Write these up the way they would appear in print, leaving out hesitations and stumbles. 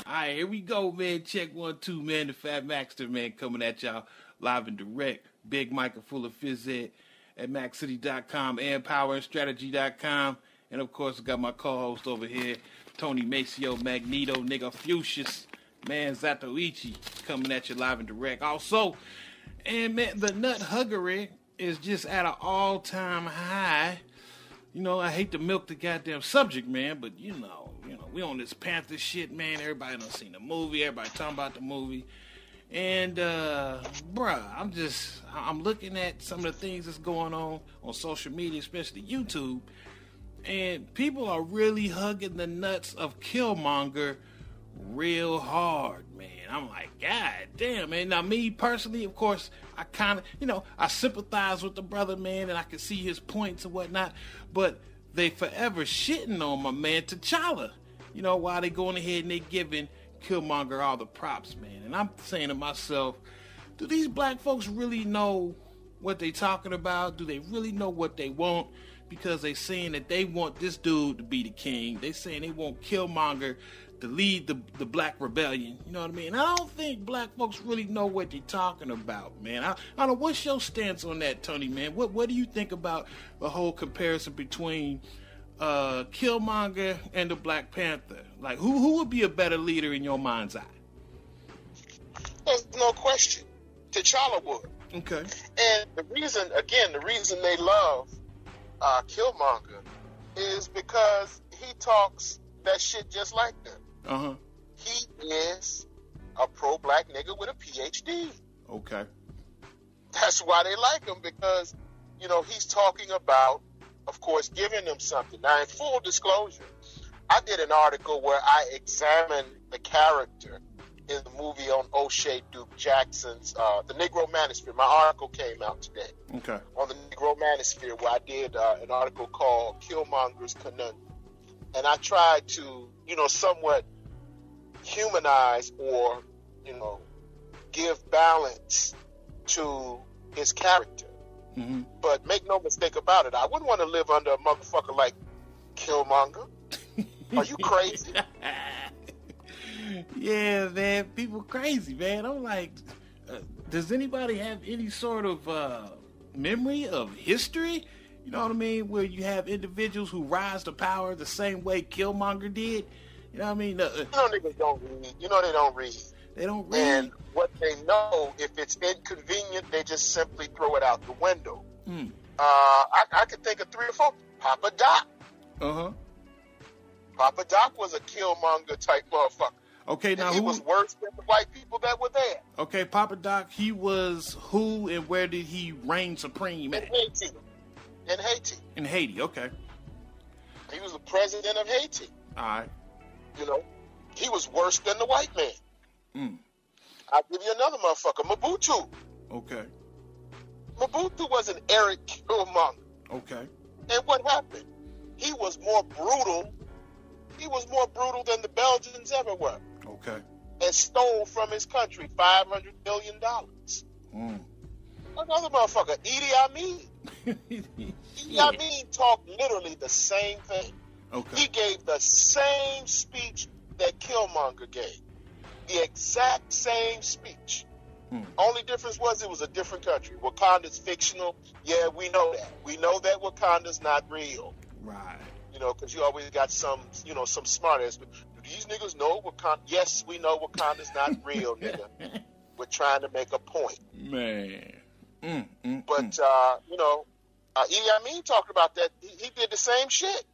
right, here we go, man. Check 1, 2, man. The Fat Maxter, man, coming at y'all live and direct. Big Micah full of phys ed at MacCity.com and PowerandStrategy.com. And, of course, I got my co-host over here, Tony Maceo, Magneto, nigga Fuchsius, man, Zatoichi, coming at you live and direct. Also, and, man, the nut huggery is just at an all-time high. You know, I hate to milk the goddamn subject, man, but, you know, we on this Panther shit, man. Everybody done seen the movie. Everybody talking about the movie. And, bruh, I'm looking at some of the things that's going on social media, especially YouTube, and people are really hugging the nuts of Killmonger real hard, man. I'm like, God damn, man. Now, me personally, of course, I kind of, I sympathize with the brother, man, and I can see his points and whatnot, but they forever shitting on my man T'Challa, while they going ahead and they giving Killmonger all the props, man. And I'm saying to myself, do these black folks really know what they talking about? Do they really know what they want? Because they saying that they want this dude to be the king. They saying they want Killmonger to lead the black rebellion. You know what I mean? I don't think black folks really know what they're talking about, man. I don't know. What's your stance on that, Tony, man? What do you think about the whole comparison between Killmonger and the Black Panther? Like, who would be a better leader in your mind's eye? There's no question. T'Challa would. Okay. And the reason they love Killmonger is because he talks that shit just like them. Uh-huh. He is a pro-black nigga with a PhD. Okay. That's why they like him, because, he's talking about, of course, giving them something. Now, in full disclosure, I did an article where I examined the character in the movie on O'Shea Duke Jackson's The Negro Manosphere. My article came out today. Okay. On the Negro Manosphere, where I did an article called Killmonger's Conundrum. And I tried to, somewhat humanize or, give balance to his character. Mm-hmm. But make no mistake about it, I wouldn't want to live under a motherfucker like Killmonger. Are you crazy? Yeah, man, people crazy, man. I'm like, does anybody have any sort of memory of history? You know what I mean? Where you have individuals who rise to power the same way Killmonger did. You know what I mean? Niggas don't read. They don't read. They don't read. And what they know, if it's inconvenient, they just simply throw it out the window. I could think of 3 or 4. Papa Doc. Uh-huh. Papa Doc was a Killmonger type motherfucker. Okay, now he was worse than the white people that were there. Okay, Papa Doc, he was who and where did he reign supreme at? In Haiti, okay. He was the president of Haiti. All right. He was worse than the white man. I'll give you another motherfucker, Mobutu. Okay. Mobutu was an Eric Killmonger. Okay. And what happened? He was more brutal. He was more brutal than the Belgians ever were. Okay. And stole from his country $500 million. Another motherfucker, Idi Amin. Idi Amin talked literally the same thing. Okay. He gave the same speech that Killmonger gave. The exact same speech. Only difference was it was a different country. Wakanda's fictional. Yeah, we know that. We know that Wakanda's not real. Right. Because you always got some smart ass. Do these niggas know Wakanda? Yes, we know Wakanda's not real, nigga. We're trying to make a point. Man. But, Idi Amin talked about that. He did the same shit.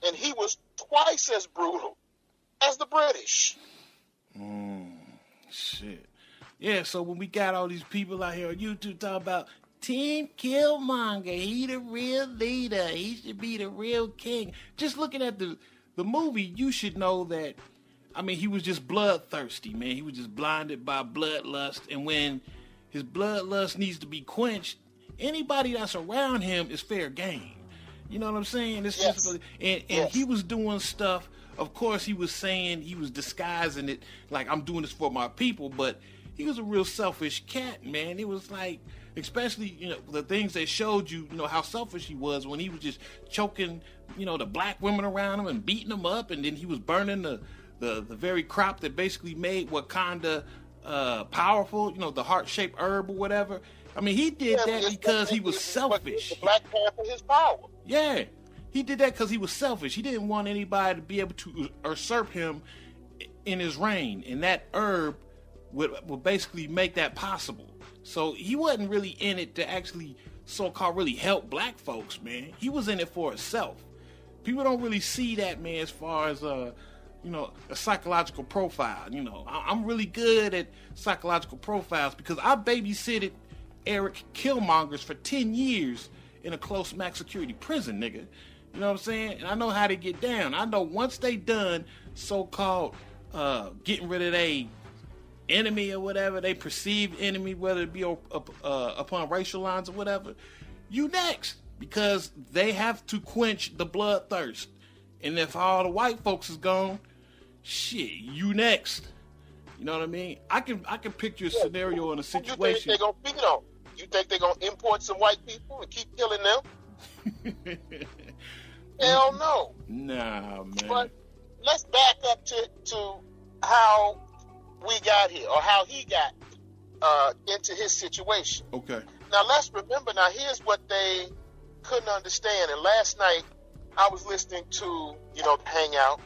And he was twice as brutal as the British. Shit. Yeah, so when we got all these people out here on YouTube talking about Team Killmonger, he the real leader, he should be the real king. Just looking at the movie, you should know that, he was just bloodthirsty, man. He was just blinded by bloodlust. And when his bloodlust needs to be quenched, anybody that's around him is fair game. You know what I'm saying? It's just, and he was doing stuff. Of course, he was saying, he was disguising it like, I'm doing this for my people, but he was a real selfish cat, man. It was like, especially, you know, the things that showed you, you know, how selfish he was when he was just choking, you know, the black women around him and beating them up, and then he was burning the very crop that basically made Wakanda powerful, you know, the heart-shaped herb or whatever. I mean, he did that because he was selfish. The Black Panther, his power. Yeah, he did that because he was selfish. He didn't want anybody to be able to usurp him in his reign, and that herb would basically make that possible. So he wasn't really in it to actually so-called really help black folks, man. He was in it for himself. People don't really see that, man, as far as you know, a psychological profile. You know, I'm really good at psychological profiles because I babysitted Eric Killmongers for 10 years in a close max security prison, nigga. You know what I'm saying? And I know how to get down. I know once they done so-called getting rid of they enemy or whatever, they perceived enemy, whether it be upon racial lines or whatever, you next. Because they have to quench the bloodthirst. And if all the white folks is gone, shit, you next. You know what I mean? I can picture a scenario in a situation. You think they're gonna feed on? You think they're gonna import some white people and keep killing them? Hell no. Nah, man. But let's back up to how we got here, or how he got into his situation. Okay. Now let's remember. Now here's what they couldn't understand. And last night I was listening to, you know, Hangout,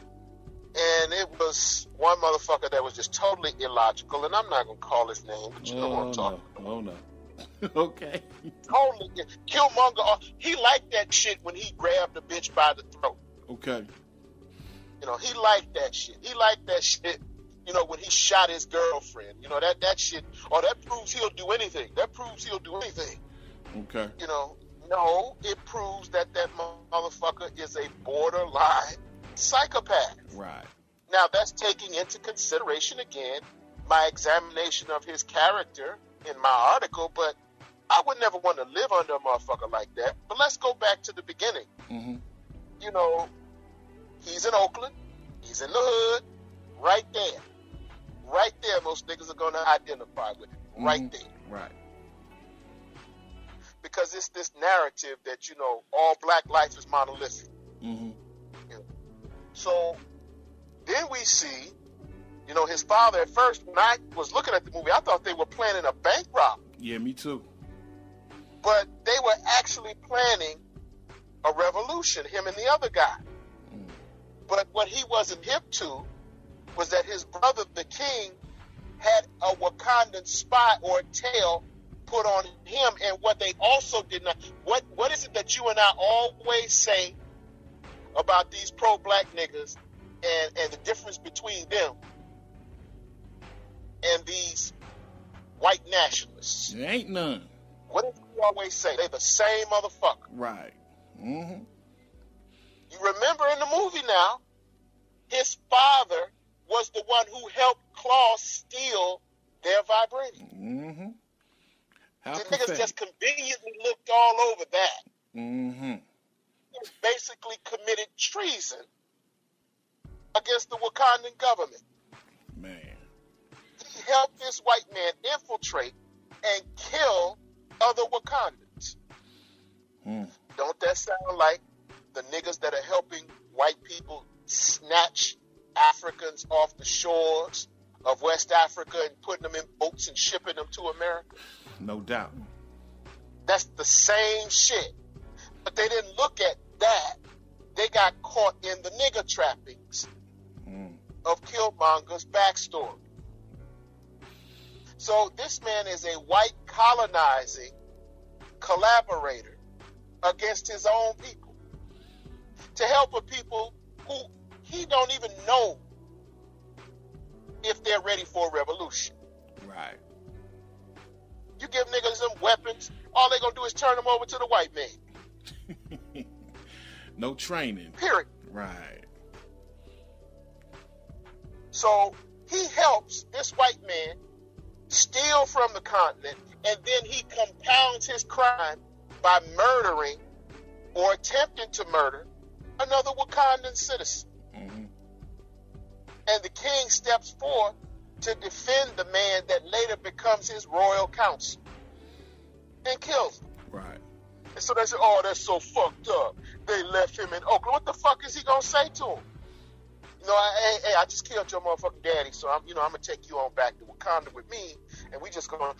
and it was one motherfucker that was just totally illogical, and I'm not gonna call his name, but you know what I'm talking about. Oh no. Okay. Totally. Killmonger, he liked that shit when he grabbed the bitch by the throat. Okay. You know, he liked that shit. He liked that shit, you know, when he shot his girlfriend. You know, that shit, or that proves he'll do anything. That proves he'll do anything. Okay. You know, no, it proves that motherfucker is a borderline psychopath. Right. Now, that's taking into consideration, again, my examination of his character in my article, but I would never want to live under a motherfucker like that. But let's go back to the beginning. Mm-hmm. You know, he's in Oakland. He's in the hood. Right there. Right there, most niggas are going to identify with him. Mm-hmm. Right there. Right. Because it's this narrative that, you know, all black life is monolithic. Mm-hmm. You know? So then we see, you know, his father. At first, when I was looking at the movie, I thought they were planning a bank robbery. Yeah, me too. But they were actually planning a revolution, him and the other guy. Mm. But what he wasn't hip to was that his brother, the king, had a Wakandan spy or a tail put on him. And what they also did not, what is it that you and I always say about these pro-black niggas and the difference between them and these white nationalists? There ain't none. What do we always say? They're the same motherfucker. Right. Mm-hmm. You remember in the movie now, his father was the one who helped Claw steal their vibranium. Mm-hmm. How The pathetic. niggas just conveniently looked all over that. Mm-hmm. He basically committed treason against the Wakandan government. Man. He helped this white man infiltrate and kill other Wakandans. Mm. Don't that sound like the niggas that are helping white people snatch Africans off the shores of West Africa and putting them in boats and shipping them to America? No doubt. That's the same shit. But they didn't look at that. They got caught in the nigger trappings of Killmonger's backstory. So this man is a white colonizing collaborator against his own people to help a people who he don't even know if they're ready for a revolution. Right. You give niggas some weapons, all they gonna do is turn them over to the white man. No training. Period. Right. So he helps this white man steal from the continent, and then he compounds his crime by murdering or attempting to murder another Wakandan citizen. Mm-hmm. And the king steps forth to defend the man that later becomes his royal counsel. and kills him. Right. And so they say, oh, that's so fucked up. They left him in Oakland. What the fuck is he gonna say to him? You know, hey, I just killed your motherfucking daddy, so I'm gonna take you on back to Wakanda with me, and we just gonna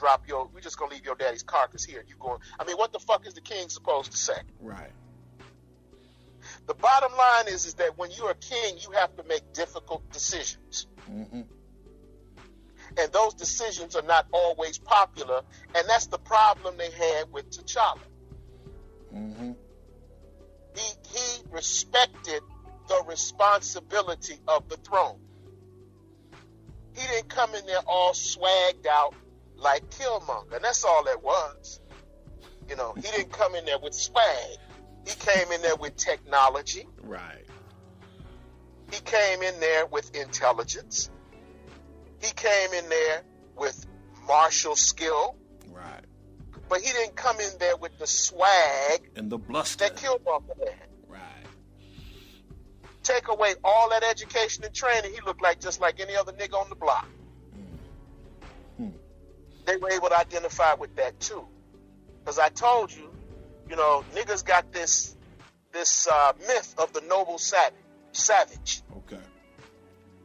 leave your daddy's carcass here. And you going? I mean, what the fuck is the king supposed to say? Right. The bottom line is that when you're a king, you have to make difficult decisions. Mm-hmm. And those decisions are not always popular, and that's the problem they had with T'Challa. Mm-hmm. He respected the responsibility of the throne. He didn't come in there all swagged out like Killmonger, and that's all that was. You know, he didn't come in there with swag. He came in there with technology. Right. He came in there with intelligence. He came in there with martial skill. Right. But he didn't come in there with the swag and the bluster that Killmonger had. Right. Take away all that education and training, he looked like just like any other nigga on the block. They were able to identify with that too. Because I told you, you know, niggas got this myth of the noble savage. Okay.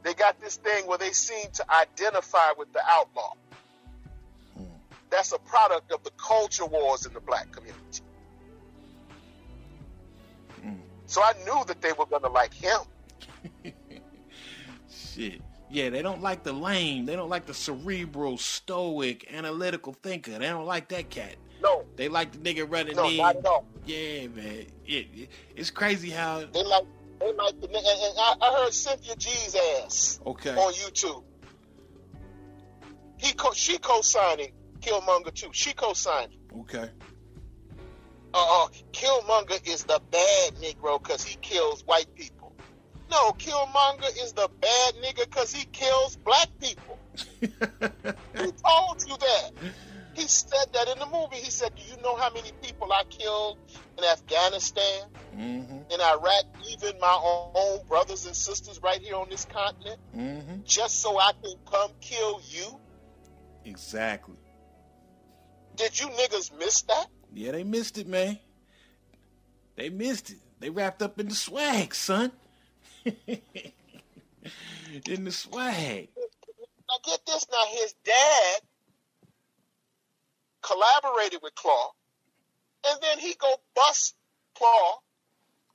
They got this thing where they seem to identify with the outlaw. That's a product of the culture wars in the black community. So I knew that they were going to like him. Shit. Yeah, they don't like the lame. They don't like the cerebral, stoic, analytical thinker. They don't like that cat. No. They like the nigga running in. No, not at all. Yeah, man. It's crazy how... They like the nigga. And I heard Cynthia G's ass on YouTube. She co-signing Killmonger too. She co-signed. Okay. Killmonger is the bad Negro because he kills white people. No, Killmonger is the bad nigga because he kills black people. He told you that. He said that in the movie. He said, do you know how many people I killed in Afghanistan, in Iraq, even my own brothers and sisters right here on this continent, just so I can come kill you? Exactly. Did you niggas miss that? Yeah, they missed it, man. They missed it. They wrapped up in the swag, son. In the swag. Now get this. Now his dad collaborated with Claw, and then he go bust Claw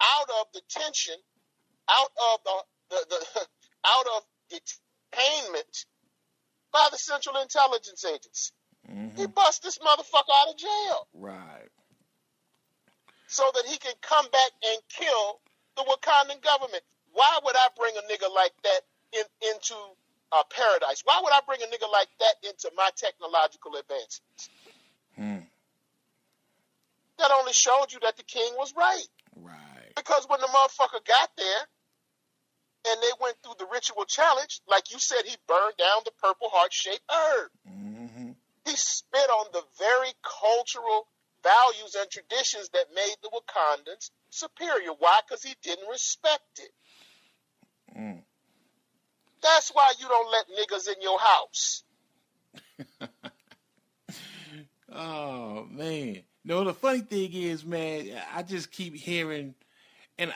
out of detention, out of out of detainment by the Central Intelligence Agency. He bust this motherfucker out of jail. Right. So that he can come back and kill the Wakandan government. Why would I bring a nigga like that into paradise? Why would I bring a nigga like that into my technological advancements? That only showed you that the king was right. Right. Because when the motherfucker got there and they went through the ritual challenge, like you said, he burned down the purple heart-shaped herb. He spit on the very cultural values and traditions that made the Wakandans superior. Why? Because he didn't respect it. That's why you don't let niggas in your house. Oh, man. No, the funny thing is, man, I just keep hearing, and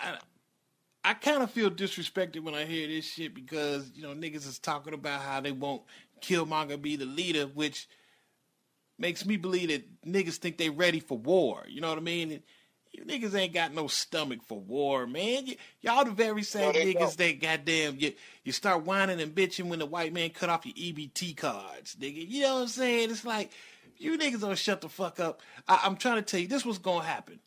I kind of feel disrespected when I hear this shit because, you know, niggas is talking about how they won't Killmonger be the leader, which makes me believe that niggas think they ready for war. You know what I mean? And you niggas ain't got no stomach for war, man. Y'all the very same niggas that goddamn, you start whining and bitching when the white man cut off your EBT cards, nigga. You know what I'm saying? It's like, you niggas don't shut the fuck up. I'm trying to tell you, this was going to happen.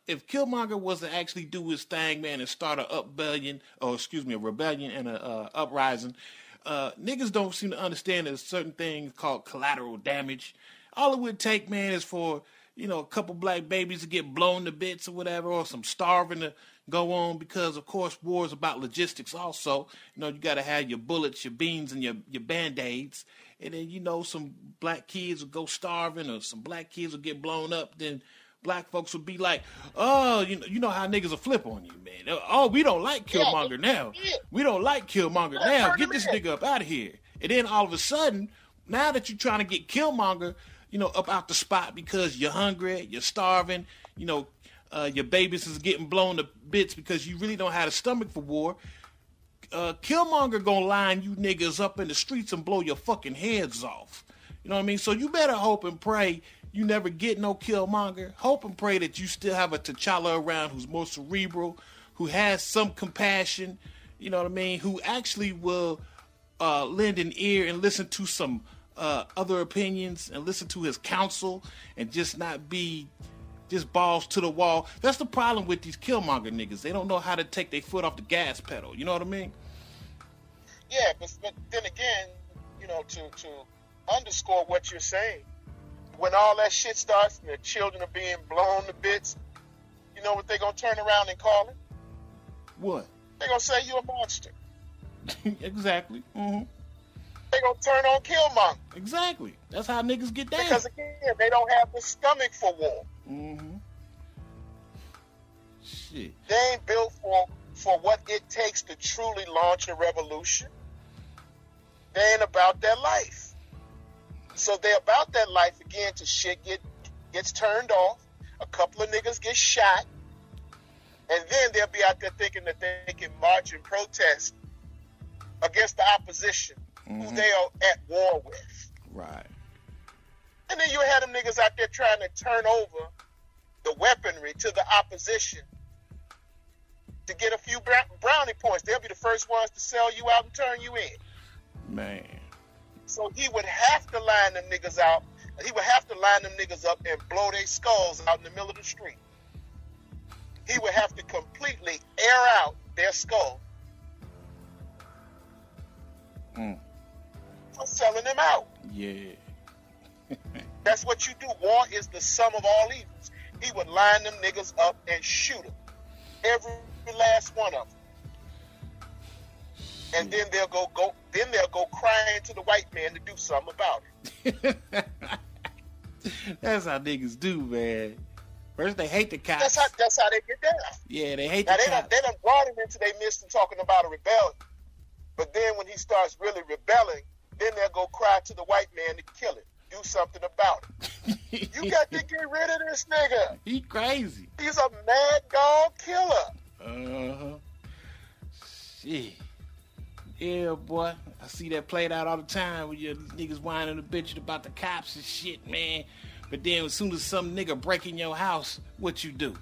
If Killmonger was to actually do his thing, man, and start a rebellion and a uprising, niggas don't seem to understand there's certain things called collateral damage. All it would take, man, is for, you know, a couple black babies to get blown to bits or whatever, or some starving to go on, because, of course, war is about logistics also. You know, you got to have your bullets, your beans, and your Band-Aids. And then, you know, some black kids will go starving or some black kids will get blown up. Then black folks would be like, oh, you know how niggas will flip on you, man. Oh, we don't like Killmonger now. We don't like Killmonger now. Get this nigga up out of here. And then all of a sudden, now that you're trying to get Killmonger, up out the spot because you're hungry, you're starving, your babies is getting blown to bits because you really don't have a stomach for war, Killmonger gonna line you niggas up in the streets and blow your fucking heads off. You know what I mean? So you better hope and pray you never get no Killmonger. Hope and pray that you still have a T'Challa around who's more cerebral, who has some compassion, you know what I mean, who actually will lend an ear and listen to some other opinions and listen to his counsel and just not be just balls to the wall. That's the problem with these Killmonger niggas. They don't know how to take their foot off the gas pedal. You know what I mean? Yeah, but then again, to underscore what you're saying, when all that shit starts and the children are being blown to bits, you know what they're going to turn around and call it? What? They're going to say you're a monster. Exactly. Mm-hmm. They're going to turn on Killmonger. Exactly. That's how niggas get down. Because, again, they don't have the stomach for war. Mm-hmm. Shit. They ain't built for what it takes to truly launch a revolution. They ain't about that life. So they're about that life again till shit gets turned off. A couple of niggas get shot. And then they'll be out there thinking that they can march and protest against the opposition who they are at war with. Right. And then you had them niggas out there trying to turn over the weaponry to the opposition to get a few brownie points. They'll be the first ones to sell you out and turn you in. Man. So he would have to line them niggas out. He would have to line them niggas up and blow their skulls out in the middle of the street. He would have to completely air out their skull for selling them out. Yeah. That's what you do. War is the sum of all evils. He would line them niggas up and shoot them. Every last one of them. And then they'll go crying to the white man to do something about it. That's how niggas do, man. First they hate the cops. That's how they get down. Yeah, they hate now, the cops. They done brought him into their midst and talking about a rebellion. But then when he starts really rebelling, then they'll go cry to the white man to kill him. Do something about it. You got to get rid of this nigga. He crazy. He's a mad dog killer. Uh-huh. Shit. Yeah, boy. I see that played out all the time with your niggas whining a bitch about the cops and shit, man. But then as soon as some nigga break in your house, what you do?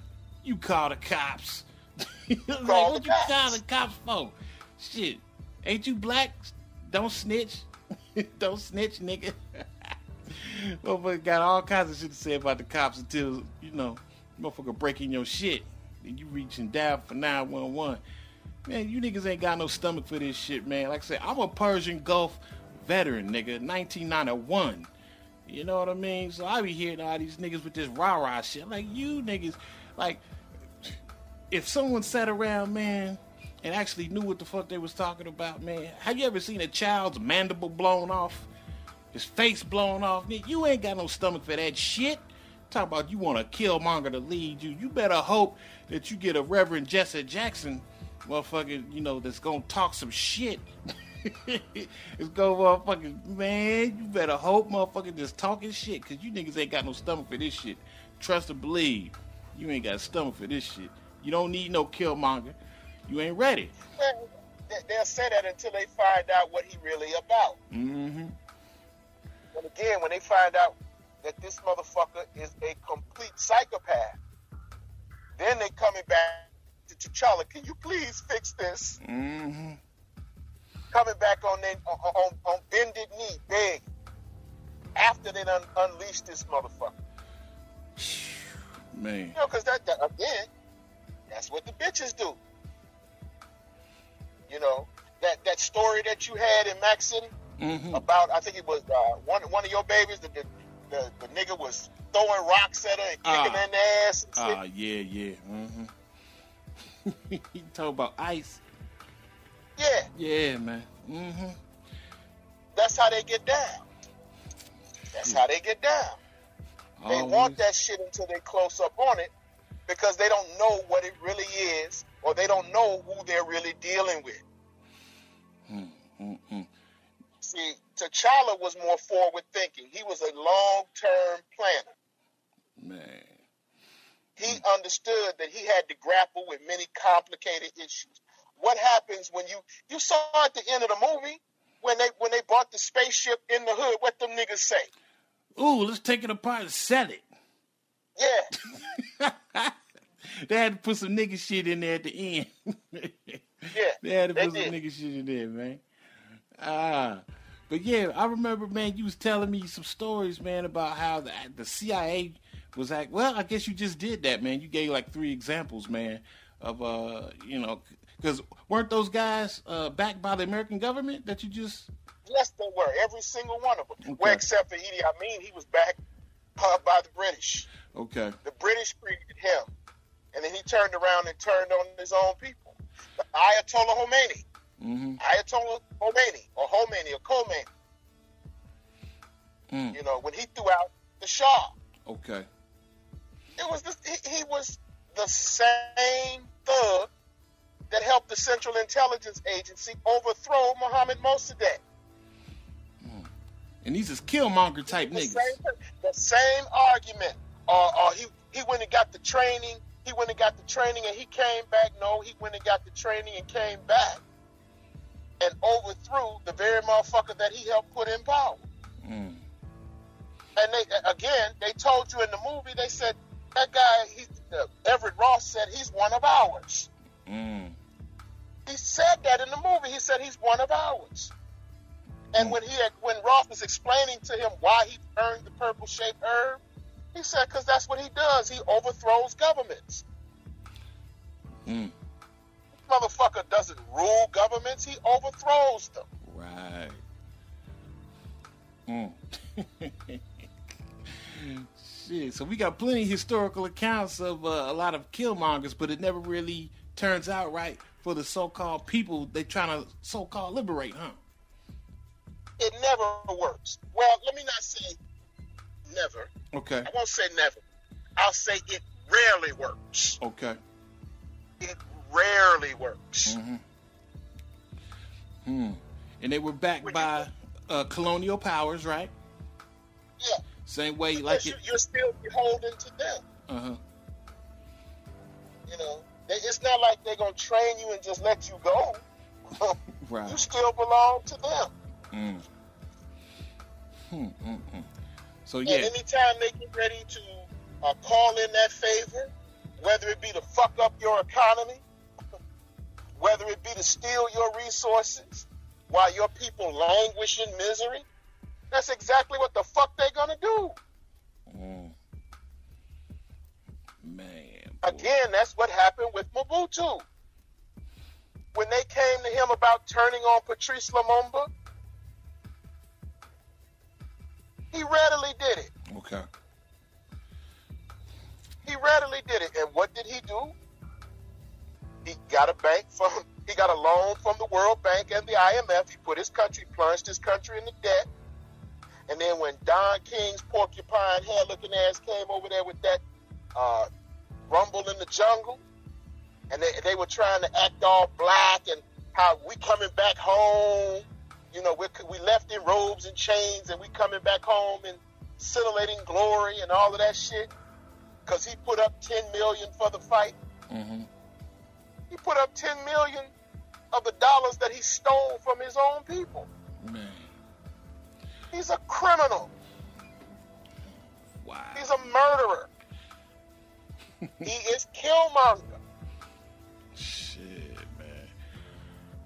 You call the cops. What you call the cops for? Shit. Ain't you black? Don't snitch. Don't snitch, nigga. Motherfucker got all kinds of shit to say about the cops until, motherfucker break in your shit. And you reaching down for 911. Man, you niggas ain't got no stomach for this shit, man. Like I said, I'm a Persian Gulf veteran, nigga. 1991. You know what I mean? So I be hearing all these niggas with this rah-rah shit. Like, you niggas, like, if someone sat around, man, and actually knew what the fuck they was talking about, man, have you ever seen a child's mandible blown off? His face blown off? You ain't got no stomach for that shit. Talk about you want a Killmonger to lead you. You better hope that you get a Reverend Jesse Jackson motherfucker, that's gonna talk some shit. It's gonna motherfucking, man, you better hope motherfucker just talking shit, cause you niggas ain't got no stomach for this shit. Trust and believe. You ain't got a stomach for this shit. You don't need no Killmonger. You ain't ready. Well, they'll say that until they find out what he really about. Mm-hmm. And again, when they find out that this motherfucker is a complete psychopath, then they coming back to T'Challa. Can you please fix this? Mm-hmm. Coming back on bended knee, big, after they done unleashed this motherfucker. Man. Because again, that's what the bitches do. That story that you had in Mac City about, I think it was one of your babies, the nigga was throwing rocks at her and kicking her in the ass. Yeah. Mm-hmm. You talk about ice. Yeah. Yeah, man. Mm-hmm. That's how they get down. They want that shit until they close up on it because they don't know what it really is or they don't know who they're really dealing with. Mm-hmm. See, T'Challa was more forward thinking. He was a long-term planner. Man. He understood that he had to grapple with many complicated issues. What happens when you saw at the end of the movie when they brought the spaceship in the hood? What them niggas say? Ooh, let's take it apart and sell it. Yeah. They had to put some nigga shit in there at the end. Yeah. They had to put some nigga shit in there, man. But yeah, I remember, man, you was telling me some stories, man, about how the CIA was like, well, I guess you just did that, man. You gave like 3 examples, man, of, because weren't those guys backed by the American government that you just... Yes, they were. Every single one of them. Okay. Well, except for Idi Amin, he was backed by the British. Okay. The British created him. And then he turned around and turned on his own people. The Ayatollah Khomeini. Mm-hmm. Ayatollah Khomeini, or Khomeini. You know, when he threw out the Shah. Okay. It was he was the same thug that helped the Central Intelligence Agency overthrow Mohammed Mossadegh. And these is Killmonger type niggas. The same argument. He went and got the training. He went and got the training and he came back. No, he went and got the training and came back and overthrew the very motherfucker that he helped put in power. Mm. And they told you in the movie, they said, that guy, Everett Ross said, he's one of ours. Mm. He said that in the movie. He said he's one of ours. And when Ross was explaining to him why he earned the purple-shaped herb, he said, because that's what he does. He overthrows governments. Mm. Motherfucker doesn't rule governments. He overthrows them. Right. Mm. Shit. So we got plenty of historical accounts of a lot of Killmongers, but it never really turns out right for the so-called people they trying to so-called liberate, huh? It never works. Well, let me not say never. Okay. I won't say never. I'll say it rarely works. Okay. It rarely works. Mm-hmm. And they were backed by colonial powers, right? Yeah. Same way, because like you're still beholden to them. Uh-huh. You know, it's not like they're gonna train you and just let you go. Right. You still belong to them. So yeah. And anytime they get ready to call in that favor, whether it be to fuck up your economy, whether it be to steal your resources while your people languish in misery, that's exactly what the fuck they're gonna do. Man. Again, that's what happened with Mobutu. When they came to him about turning on Patrice Lumumba, he readily did it. Okay. He readily did it. And what did he do? He got a loan from the World Bank and the IMF. He plunged his country into debt. And then when Don King's porcupine hair looking ass came over there with that rumble in the jungle, and they were trying to act all black and how we coming back home, you know, we left in robes and chains and we coming back home in scintillating glory and all of that shit, because he put up $10 million for the fight. Mm-hmm. He put up $10 million of the dollars that he stole from his own people. Man. He's a criminal. Wow. He's a murderer. He is Killmonger. Shit, man.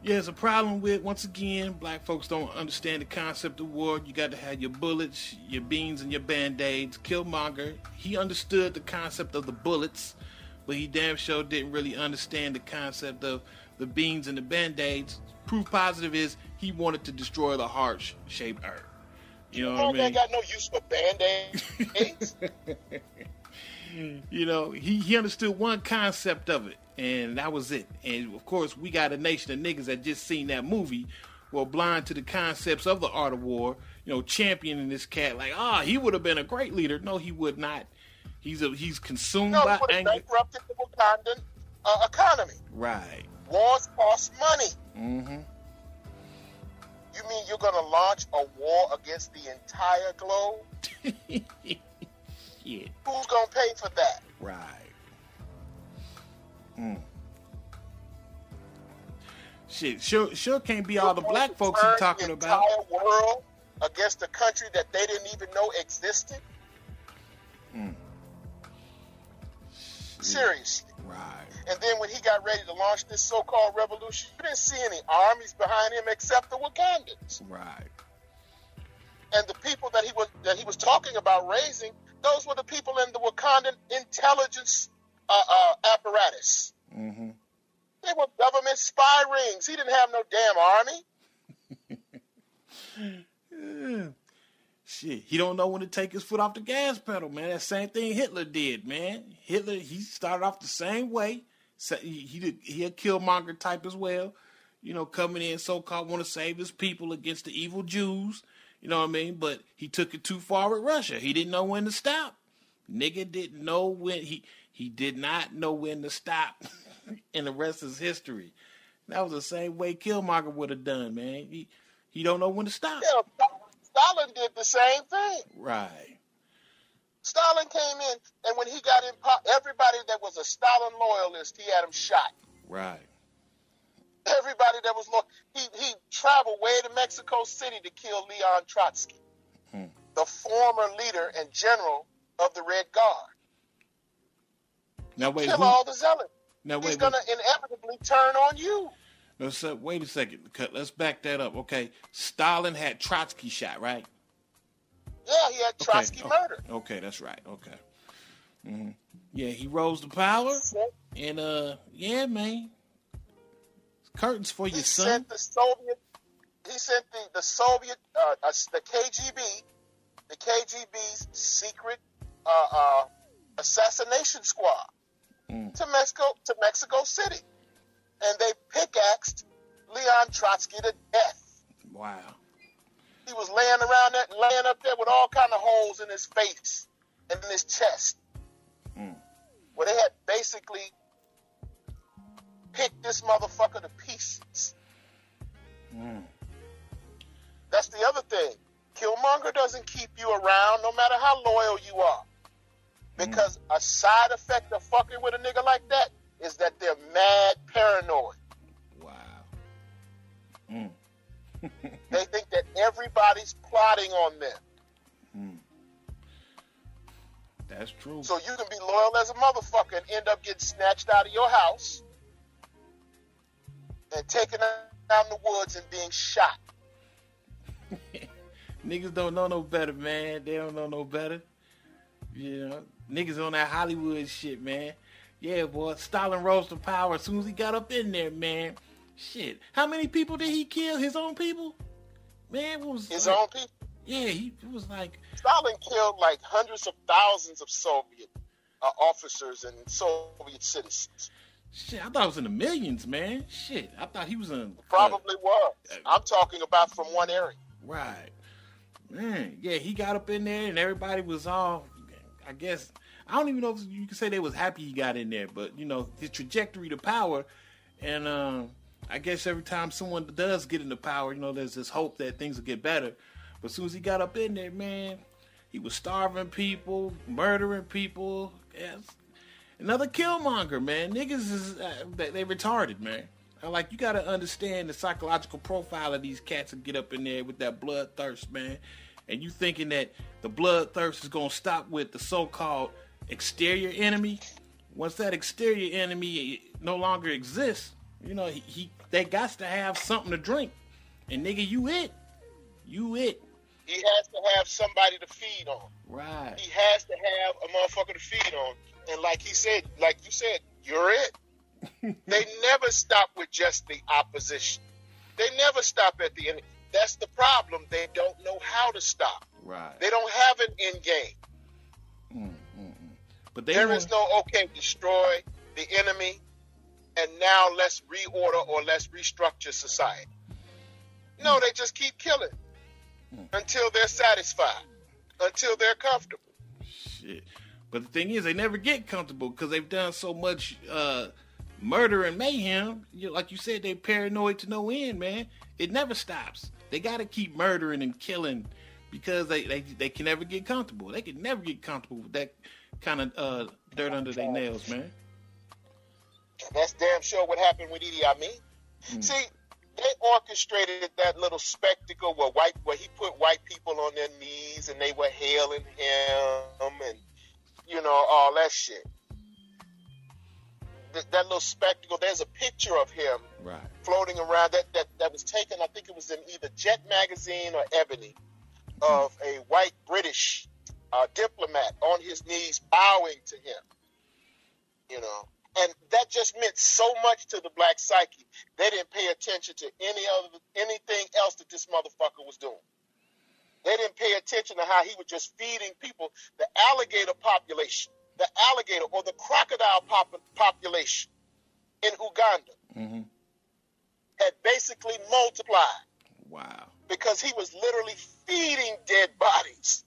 Yeah, it's a problem with, once again, black folks don't understand the concept of war. You got to have your bullets, your beans, and your band-aids. Killmonger, he understood the concept of the bullets, but he damn sure didn't really understand the concept of the beans and the band-aids. Proof positive is he wanted to destroy the heart-shaped herb. You know what I mean? Ain't got no use for band-aids. You know, he understood one concept of it, and that was it. And of course, we got a nation of niggas that just seen that movie, were blind to the concepts of the art of war. You know, championing this cat like, he would have been a great leader. No, he would not. He's consumed by anger. Bankrupted the Wakandan economy. Right. Wars cost money. Mm-hmm. You You mean you're going to launch a war against the entire globe? Yeah. Who's going to pay for that? Right. Mm. Shit, sure can't be all the black folks you're talking about. The entire world against a country that they didn't even know existed? Mm. Seriously. Right. And then when he got ready to launch this so-called revolution, you didn't see any armies behind him except the Wakandans. Right. And the people that he was talking about raising, those were the people in the Wakandan intelligence apparatus. Mm-hmm. They were government spy rings. He didn't have no damn army. Shit, he don't know when to take his foot off the gas pedal, man. That same thing Hitler did, man. Hitler, he started off the same way. So he a Killmonger type as well. You know, coming in so-called want to save his people against the evil Jews. You know what I mean? But he took it too far with Russia. He didn't know when to stop. Nigga didn't know when he did not know when to stop. And the rest is history. That was the same way Killmonger would have done, man. He don't know when to stop. Yeah, Stalin did the same thing. Right. Stalin came in, and when he got in, everybody that was a Stalin loyalist, he had him shot. Right. Everybody that was loyal, he traveled way to Mexico City to kill Leon Trotsky, the former leader and general of the Red Guard. Now wait, kill all the zealots. Now wait, he's going to inevitably turn on you. No, so wait a second. Let's back that up. Okay, Stalin had Trotsky shot, right? Yeah, he had Trotsky murdered. Okay, that's right. Okay. Mm-hmm. Yeah, he rose to power, and yeah, man, curtains for your son. He sent the Soviet, the KGB, the KGB's secret assassination squad to Mexico City. And they pickaxed Leon Trotsky to death. Wow. He was laying up there with all kind of holes in his face and in his chest. Where they had basically picked this motherfucker to pieces. That's the other thing. Killmonger doesn't keep you around no matter how loyal you are. Because a side effect of fucking with a nigga like that is that they're mad paranoid. Wow. They think that everybody's plotting on them. That's true. So you can be loyal as a motherfucker and end up getting snatched out of your house and taken out in the woods and being shot. Niggas don't know no better, man. They don't know no better. You know, niggas on that Hollywood shit, man. Yeah, boy, Stalin rose to power as soon as he got up in there, man. Shit. How many people did he kill? His own people? Man, what was his own people? Yeah, it was like... Stalin killed like hundreds of thousands of Soviet officers and Soviet citizens. Shit, I thought it was in the millions, man. Shit, I thought he was in... Probably was. I'm talking about from one area. Right. Man, yeah, he got up in there and everybody was all... I guess... I don't even know if you can say they was happy he got in there, but, you know, his trajectory to power, and I guess every time someone does get into power, you know, there's this hope that things will get better. But as soon as he got up in there, man, he was starving people, murdering people. Yes. Another Killmonger, man. Niggas is, they retarded, man. Like, you got to understand the psychological profile of these cats that get up in there with that bloodthirst, man. And you thinking that the bloodthirst is going to stop with the so-called exterior enemy. Once that exterior enemy no longer exists, you know, they got to have something to drink. And nigga, you it. He has to have somebody to feed on. Right. He has to have a motherfucker to feed on. And like you said, you're it. They never stop with just the opposition. They never stop at the end. That's the problem. They don't know how to stop. Right. They don't have an end game. But there is no, destroy the enemy, and now let's reorder or let's restructure society. No, they just keep killing until they're satisfied, until they're comfortable. Shit. But the thing is, they never get comfortable because they've done so much murder and mayhem. Like you said, they paranoid to no end, man. It never stops. They got to keep murdering and killing because they can never get comfortable. They can never get comfortable with that kind of dirt under their nails, man. That's damn sure what happened with Idi Amin. See, they orchestrated that little spectacle where he put white people on their knees and they were hailing him and, all that shit. That little spectacle, there's a picture of him floating around that was taken, I think it was in either Jet magazine or Ebony, of a white British diplomat on his knees bowing to him, And that just meant so much to the black psyche. They didn't pay attention to anything else that this motherfucker was doing. They didn't pay attention to how he was just feeding people. The alligator population, the alligator or the crocodile population in Uganda had basically multiplied. Wow. Because he was literally feeding dead bodies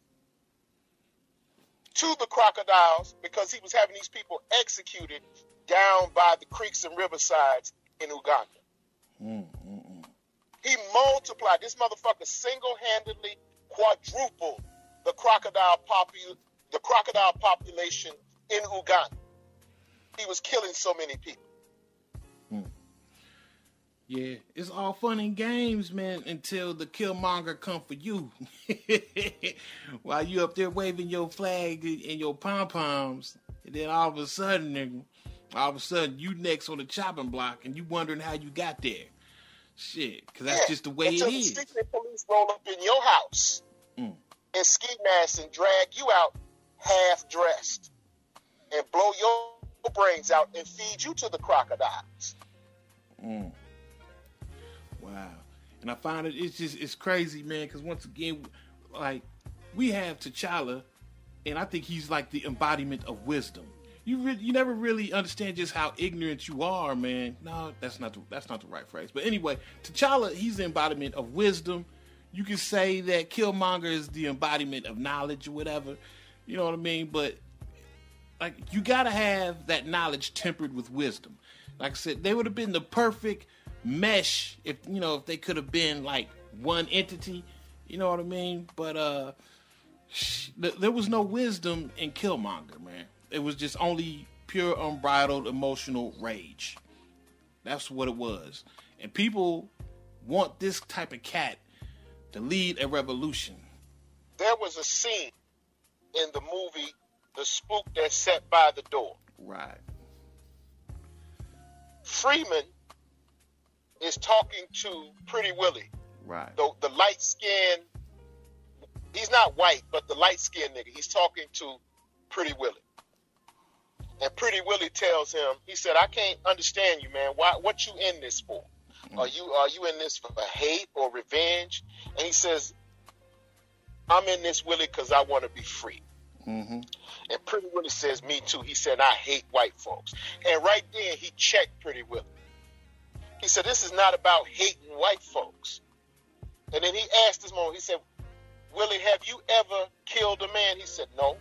to the crocodiles because he was having these people executed down by the creeks and riversides in Uganda. He multiplied. This motherfucker single-handedly quadrupled the crocodile population in Uganda. He was killing so many people. Yeah, it's all fun and games, man, until the Killmonger come for you. While you up there waving your flag and your pom-poms, and then all of a sudden, you next on the chopping block, and you wondering how you got there. Shit, because that's just the way it is. Until the secret police roll up in your house in ski masks and drag you out half-dressed and blow your brains out and feed you to the crocodiles. Wow. And I find it's crazy, man, because once again, like, we have T'Challa, and I think he's like the embodiment of wisdom. You never really understand just how ignorant you are, man. No, that's not the right phrase. But anyway, T'Challa, he's the embodiment of wisdom. You can say that Killmonger is the embodiment of knowledge or whatever. You know what I mean? But like, you gotta have that knowledge tempered with wisdom. Like I said, they would have been the perfect mesh if they could have been like one entity. You know what I mean? But there was no wisdom in Killmonger, man. It was just only pure unbridled emotional rage. That's what it was. And people want this type of cat to lead a revolution. There was a scene in the movie The Spook That Sat by the Door. Right. Freeman is talking to Pretty Willie. Right. The light-skinned, he's not white, but the light-skinned nigga. He's talking to Pretty Willie. And Pretty Willie tells him, he said, I can't understand you, man. What you in this for? Are you in this for hate or revenge? And he says, I'm in this, Willie, because I want to be free. And Pretty Willie says, me too. He said, I hate white folks. And right then, he checked Pretty Willie. He said, this is not about hating white folks. And then he asked this moment, he said, Willie, have you ever killed a man? He said, no.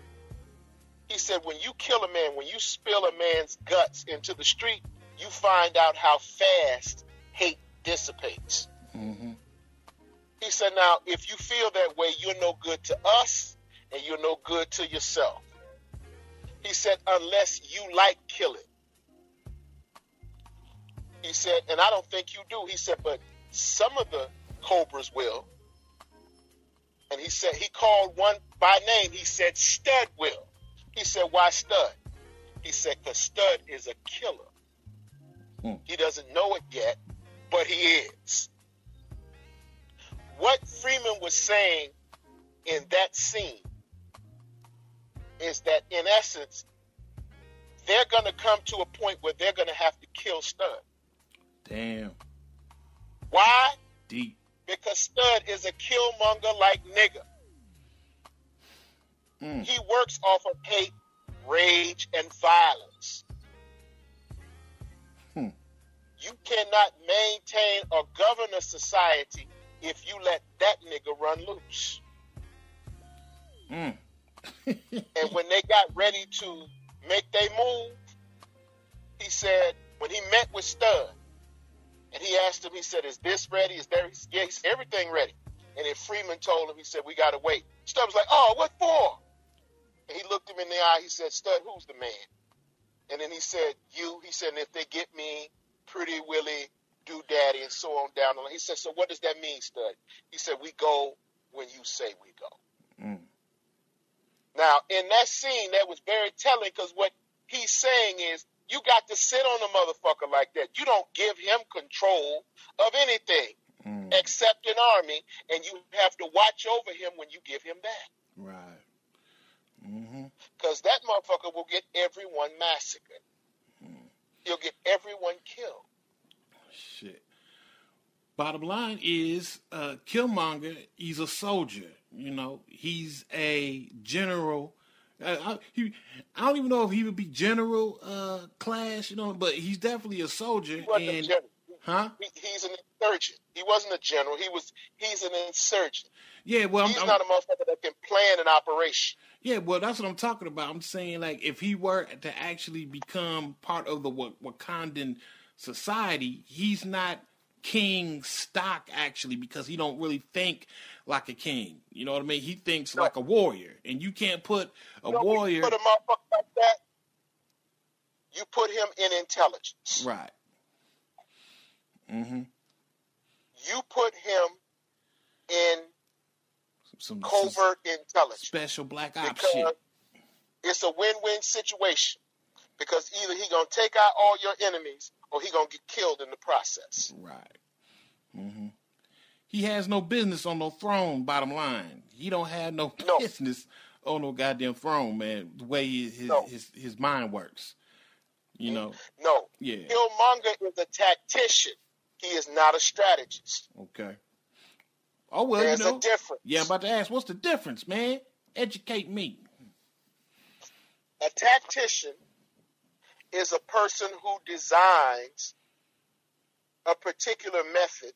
He said, when you kill a man, when you spill a man's guts into the street, you find out how fast hate dissipates. He said, now, if you feel that way, you're no good to us and you're no good to yourself. He said, unless you like killing. He said, and I don't think you do. He said, but some of the Cobras will. And he said, he called one by name. He said, Stud will. He said, why Stud? He said, because Stud is a killer. He doesn't know it yet, but he is. What Freeman was saying in that scene is that, in essence, they're going to come to a point where they're going to have to kill Stud. Damn. Why? Deep. Because Stud is a killmonger-like nigga. He works off of hate, rage, and violence. You cannot maintain or govern a society if you let that nigga run loose. And when they got ready to make their move, he said, when he met with Stud, and he asked him, he said, "Is this ready? Is there?" Yeah, he said, "Everything ready." And then Freeman told him, he said, "We got to wait." Stud was like, "Oh, what for?" And he looked him in the eye. He said, "Stud, who's the man?" And then he said, "You." He said, "And if they get me, Pretty Willie, Do Daddy, and so on down the line." He said, "So what does that mean, Stud?" He said, "We go when you say we go." Mm. Now, in that scene, that was very telling, because what he's saying is, you got to sit on a motherfucker like that. You don't give him control of anything except an army, and you have to watch over him when you give him that. Right. Mm-hmm. Because that motherfucker will get everyone massacred. He'll get everyone killed. Shit. Bottom line is, Killmonger, he's a soldier. You know, he's a general. I don't even know if he would be general class, you know, but he's definitely a soldier. He wasn't a general. Huh? He's an insurgent. He wasn't a general. He's an insurgent. Yeah, well, he's not a motherfucker that can plan an operation. Yeah, well, that's what I'm talking about. I'm saying, like, if he were to actually become part of the Wakandan society, he's not king stock, actually, because he don't really think like a king. You know what I mean? He thinks like a warrior, and you can't put a warrior. You put a motherfucker like that, you put him in intelligence. Right. Mm-hmm. You put him in some covert intelligence. Special black ops because shit. It's a win-win situation, because either he gonna take out all your enemies or he gonna get killed in the process. Right. Mm-hmm. He has no business on no throne, bottom line. He don't have no business on no goddamn throne, man, the way his mind works. You know? No. Yeah. Killmonger is a tactician. He is not a strategist. Okay. Oh, well, There's you know. a difference. Yeah, I'm about to ask, what's the difference, man? Educate me. A tactician is a person who designs a particular method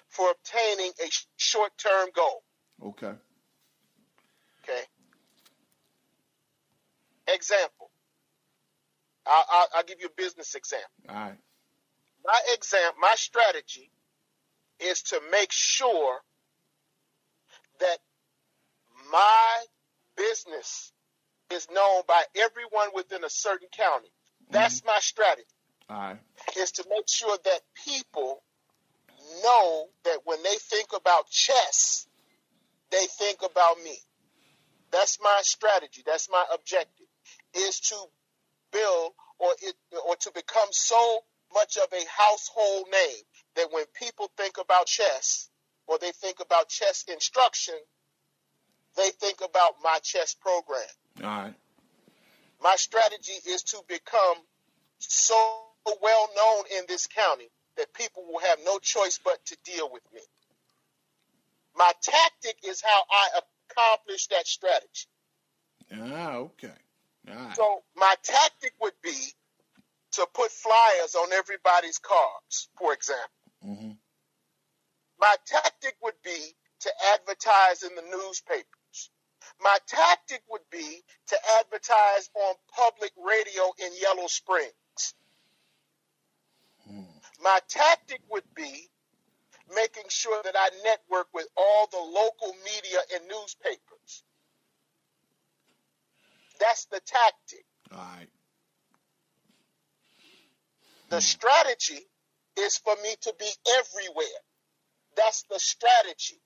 for obtaining a short-term goal. Okay. Okay. Example. I'll give you a business example. All right. My strategy is to make sure that my business is known by everyone within a certain county. That's my strategy. All right. Is to make sure that people know that when they think about chess, they think about me. That's my strategy. That's my objective, is to build or to become so much of a household name that when people think about chess or they think about chess instruction, they think about my chess program. All right. My strategy is to become so well known in this county that people will have no choice but to deal with me. My tactic is how I accomplish that strategy. Ah, okay. All right. So my tactic would be to put flyers on everybody's cars, for example. Mm-hmm. My tactic would be to advertise in the newspapers. My tactic would be to advertise on public radio in Yellow Springs. My tactic would be making sure that I network with all the local media and newspapers. That's the tactic. All right. The strategy is for me to be everywhere. That's the strategy.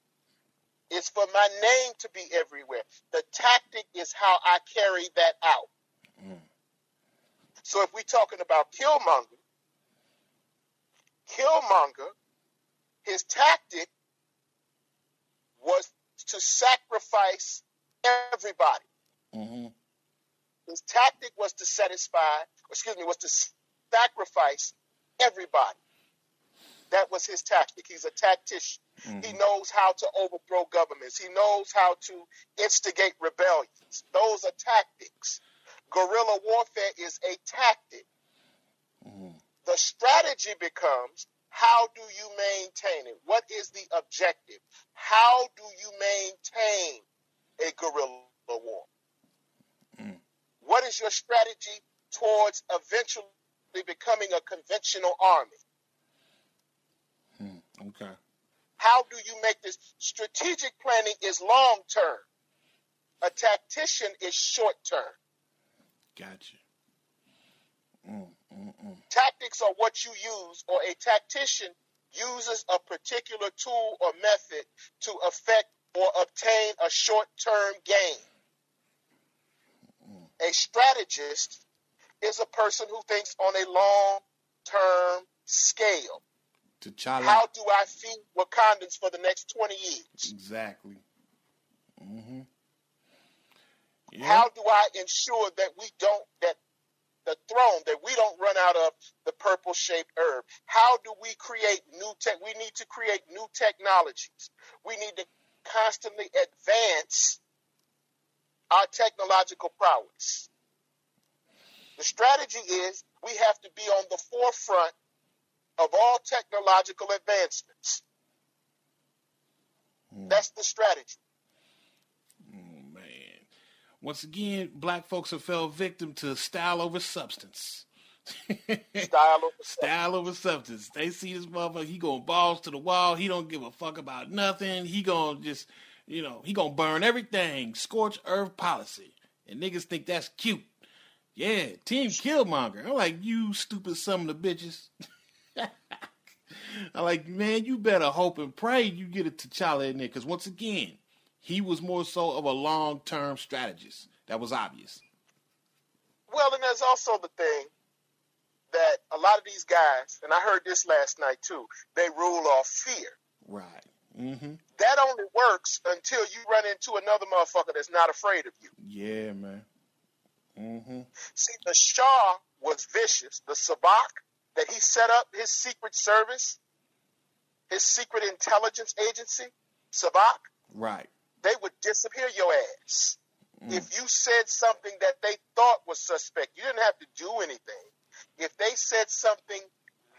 It's for my name to be everywhere. The tactic is how I carry that out. So if we're talking about Killmonger, his tactic was to sacrifice everybody. Mm-hmm. His tactic was to was to sacrifice everybody. That was his tactic. He's a tactician. Mm-hmm. He knows how to overthrow governments. He knows how to instigate rebellions. Those are tactics. Guerrilla warfare is a tactic. Mm-hmm. The strategy becomes, how do you maintain it? What is the objective? How do you maintain a guerrilla war? Mm. What is your strategy towards eventually becoming a conventional army. Okay. How do you make this? Strategic planning is long term. A tactician is short term. Gotcha. Tactics are what you use, or a tactician uses a particular tool or method to affect or obtain a short-term gain. A strategist is a person who thinks on a long-term scale. T'Challa. How do I feed Wakandans for the next 20 years? Exactly. Yeah. How do I ensure that we don't, that the throne, that we don't run out of the purple-shaped herb? How do we create new we need to create new technologies. We need to constantly advance our technological prowess. The strategy is we have to be on the forefront of all technological advancements. That's the strategy. Oh, man. Once again, black folks have fell victim to style over substance. Style over substance. They see this motherfucker, he going balls to the wall. He don't give a fuck about nothing. He going to just, he going to burn everything. Scorch earth policy. And niggas think that's cute. Yeah, Team Killmonger. I'm like, you stupid son of the bitches. I'm like, man, you better hope and pray you get a T'Challa in there. Because once again, he was more so of a long-term strategist. That was obvious. Well, and there's also the thing that a lot of these guys, and I heard this last night too, they rule off fear. Right. Mm-hmm. That only works until you run into another motherfucker that's not afraid of you. Yeah, man. Mm-hmm. See, the Shah was vicious. The Sabak that he set up, his secret service, his secret intelligence agency, Sabak, right, they would disappear your ass. If you said something that they thought was suspect, you didn't have to do anything. If they said something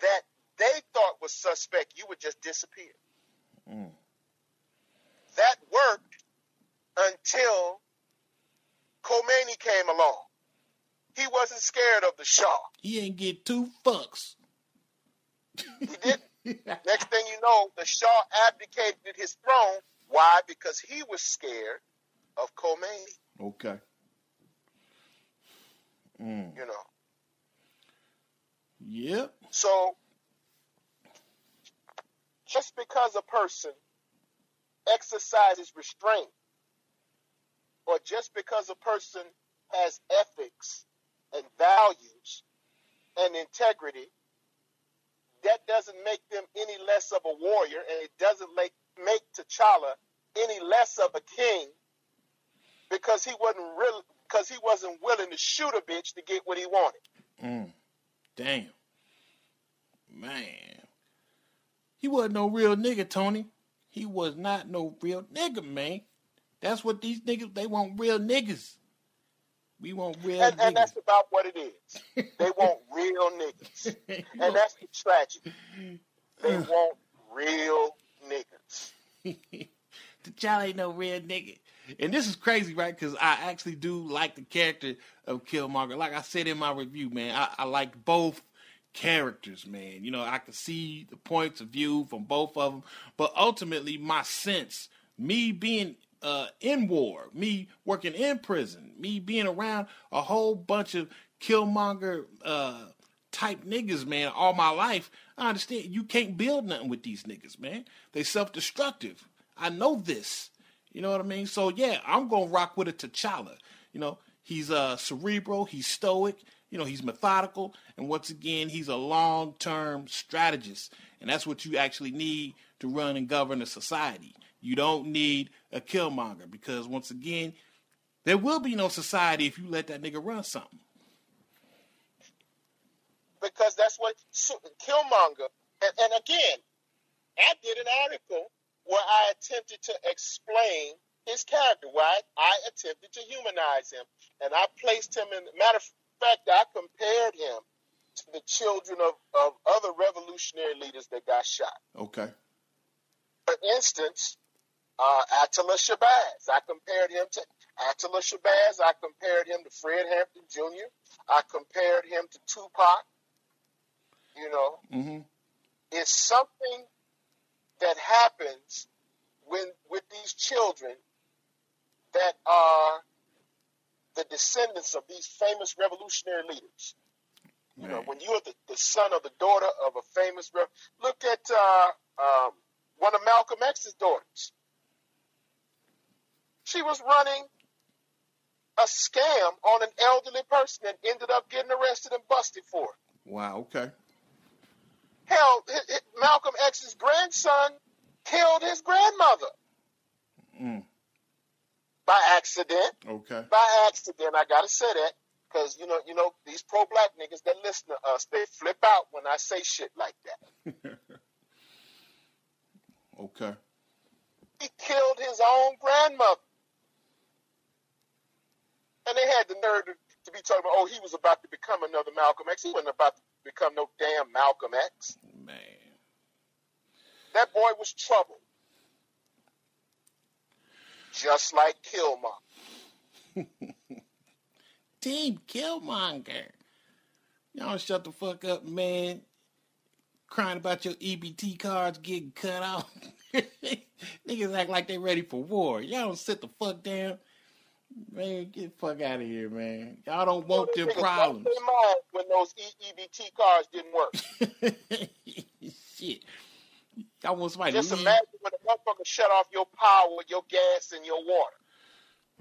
that they thought was suspect, you would just disappear. That worked until Khomeini came along. He wasn't scared of the Shah. He ain't get 2 fucks. He didn't. Next thing you know, the Shah abdicated his throne. Why? Because he was scared of Khomeini. Okay. You know. Yep. So, just because a person exercises restraint, or just because a person has ethics and values and integrity, that doesn't make them any less of a warrior, and it doesn't make T'Challa any less of a king because he wasn't willing to shoot a bitch to get what he wanted. Damn. Man. He wasn't no real nigga, Tony. He was not no real nigga, man. That's what these niggas, they want real niggas. We want real niggas. And that's about what it is. They want real niggas. And that's the tragedy. They want real niggas. T'Challa ain't no real nigga. And this is crazy, right? Because I actually do like the character of Killmonger. Like I said in my review, man, I like both characters, man. I can see the points of view from both of them. But ultimately, my sense, me being in war, me working in prison, me being around a whole bunch of Killmonger type niggas, man, all my life, I understand you can't build nothing with these niggas, man. They self-destructive. I know this. You know what I mean? So, yeah, I'm going to rock with a T'Challa. He's cerebral, he's stoic, he's methodical, and once again, he's a long-term strategist. And that's what you actually need to run and govern a society. You don't need a Killmonger because, once again, there will be no society if you let that nigga run something. Because that's what Killmonger, and again, I did an article where I attempted to explain his character, why I attempted to humanize him. And I placed him in, matter of fact, I compared him to the children of other revolutionary leaders that got shot. Okay. For instance, Attila Shabazz. I compared him to Attila Shabazz. I compared him to Fred Hampton Jr. I compared him to Tupac. you know, Mm-hmm. is something that happens with these children that are the descendants of these famous revolutionary leaders. You know, when you're the son or the daughter of a famous, look at one of Malcolm X's daughters. She was running a scam on an elderly person and ended up getting arrested and busted for it. Wow, okay. Hell, Malcolm X's grandson killed his grandmother. By accident. Okay. By accident, I gotta say that. Because, you know, these pro-black niggas that listen to us, they flip out when I say shit like that. Okay. He killed his own grandmother. And they had the nerve to be talking about, oh, he was about to become another Malcolm X. He wasn't about to become no damn Malcolm X. Man. That boy was trouble. Just like Killmonger. Team Killmonger. Y'all shut the fuck up, man. Crying about your EBT cards getting cut off. Niggas act like they ready for war. Y'all don't sit the fuck down. Man, get the fuck out of here, man. Y'all don't want them problems. Keep in mind when those EBT cards didn't work. Shit. Y'all want somebody just to leave. imagine when a motherfucker shut off your power, your gas, and your water.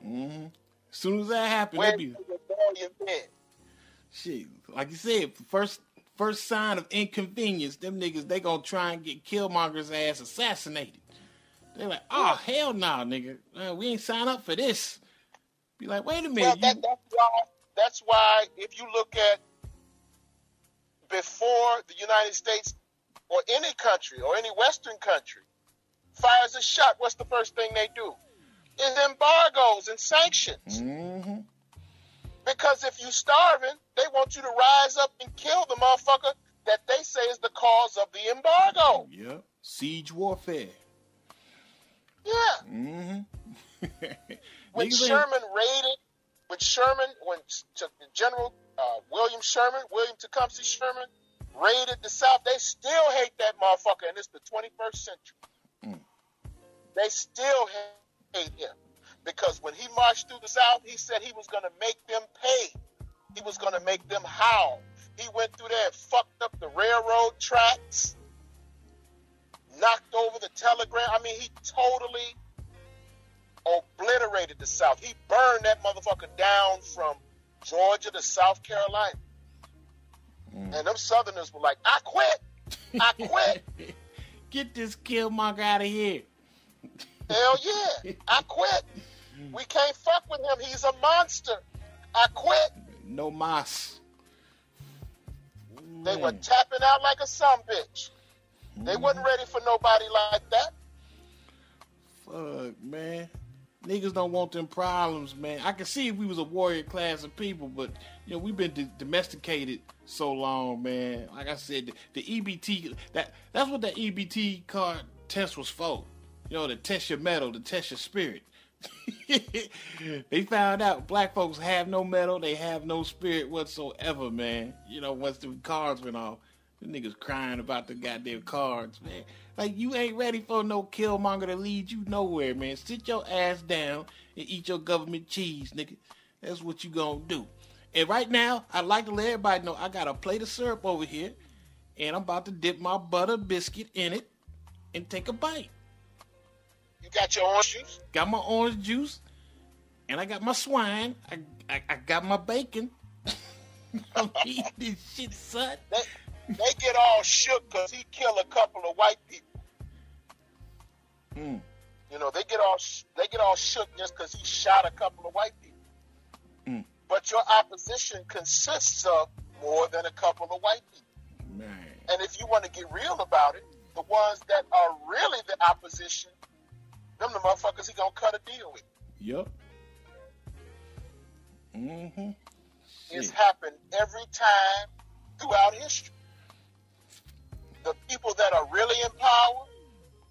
Mm-hmm. As soon as that happens, where be shit. Like you said, first sign of inconvenience, them niggas, they gonna try and get Killmonger's ass assassinated. They're like, oh, hell no, nigga. We ain't sign up for this. Be like, wait a minute. Well, that's why if you look at before the United States or any country or any Western country fires a shot, what's the first thing they do? Is embargoes and sanctions. Mm-hmm. Because if you starving, they want you to rise up and kill the motherfucker that they say is the cause of the embargo. Yeah. Siege warfare. Yeah. Mm-hmm. When General William Tecumseh Sherman raided the South, they still hate that motherfucker, and it's the 21st century. They still hate him. Because when he marched through the South, he said he was going to make them pay. He was going to make them howl. He went through there and fucked up the railroad tracks, knocked over the telegram. I mean, he totally obliterated the South. He burned that motherfucker down from Georgia to South Carolina. And them Southerners were like, I quit. I quit. Get this Killmonger out of here. Hell yeah. I quit. We can't fuck with him. He's a monster. I quit. No mas. They were tapping out like a sumbitch. They wasn't ready for nobody like that. Fuck, man. Niggas don't want them problems, man. I can see if we was a warrior class of people, but, you know, we've been domesticated so long, man. Like I said, the EBT, that's what that EBT card test was for. You know, to test your metal, to test your spirit. They found out black folks have no metal, they have no spirit whatsoever, man. You know, once the cards went off, the niggas crying about the goddamn cards, man. Like, you ain't ready for no Killmonger to lead you nowhere, man. Sit your ass down and eat your government cheese, nigga. That's what you gonna do. And right now, I'd like to let everybody know I got a plate of syrup over here, and I'm about to dip my butter biscuit in it and take a bite. You got your orange juice? Got my orange juice, and I got my swine. I got my bacon. I'm eating this shit, son. They get all shook because he killed a couple of white people. You know, they get all shook just because he shot a couple of white people. But your opposition consists of more than a couple of white people. Man. And if you want to get real about it, the ones that are really the opposition, them the motherfuckers he gonna cut a deal with. Yup. Mm-hmm. It's happened every time throughout history. The people that are really in power,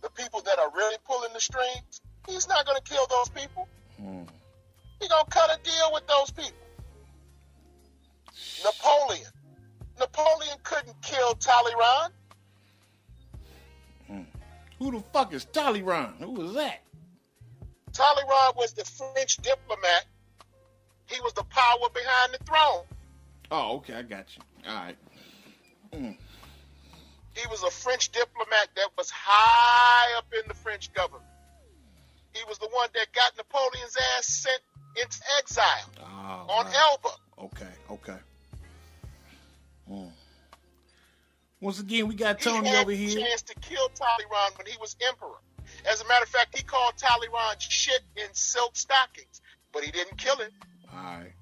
the people that are really pulling the strings, he's not gonna kill those people. He's gonna cut a deal with those people. Napoleon couldn't kill Who the fuck is Talleyrand? Who was that? Talleyrand was the French diplomat. He was the power behind the throne. Oh, okay, I got you. All right. He was a French diplomat that was high up in the French government. He was the one that got Napoleon's ass sent into exile on Elba. Okay. Once again, we got Tony over here. He had a chance to kill Talleyrand when he was emperor. As a matter of fact, he called Talleyrand shit in silk stockings, but he didn't kill him. All right.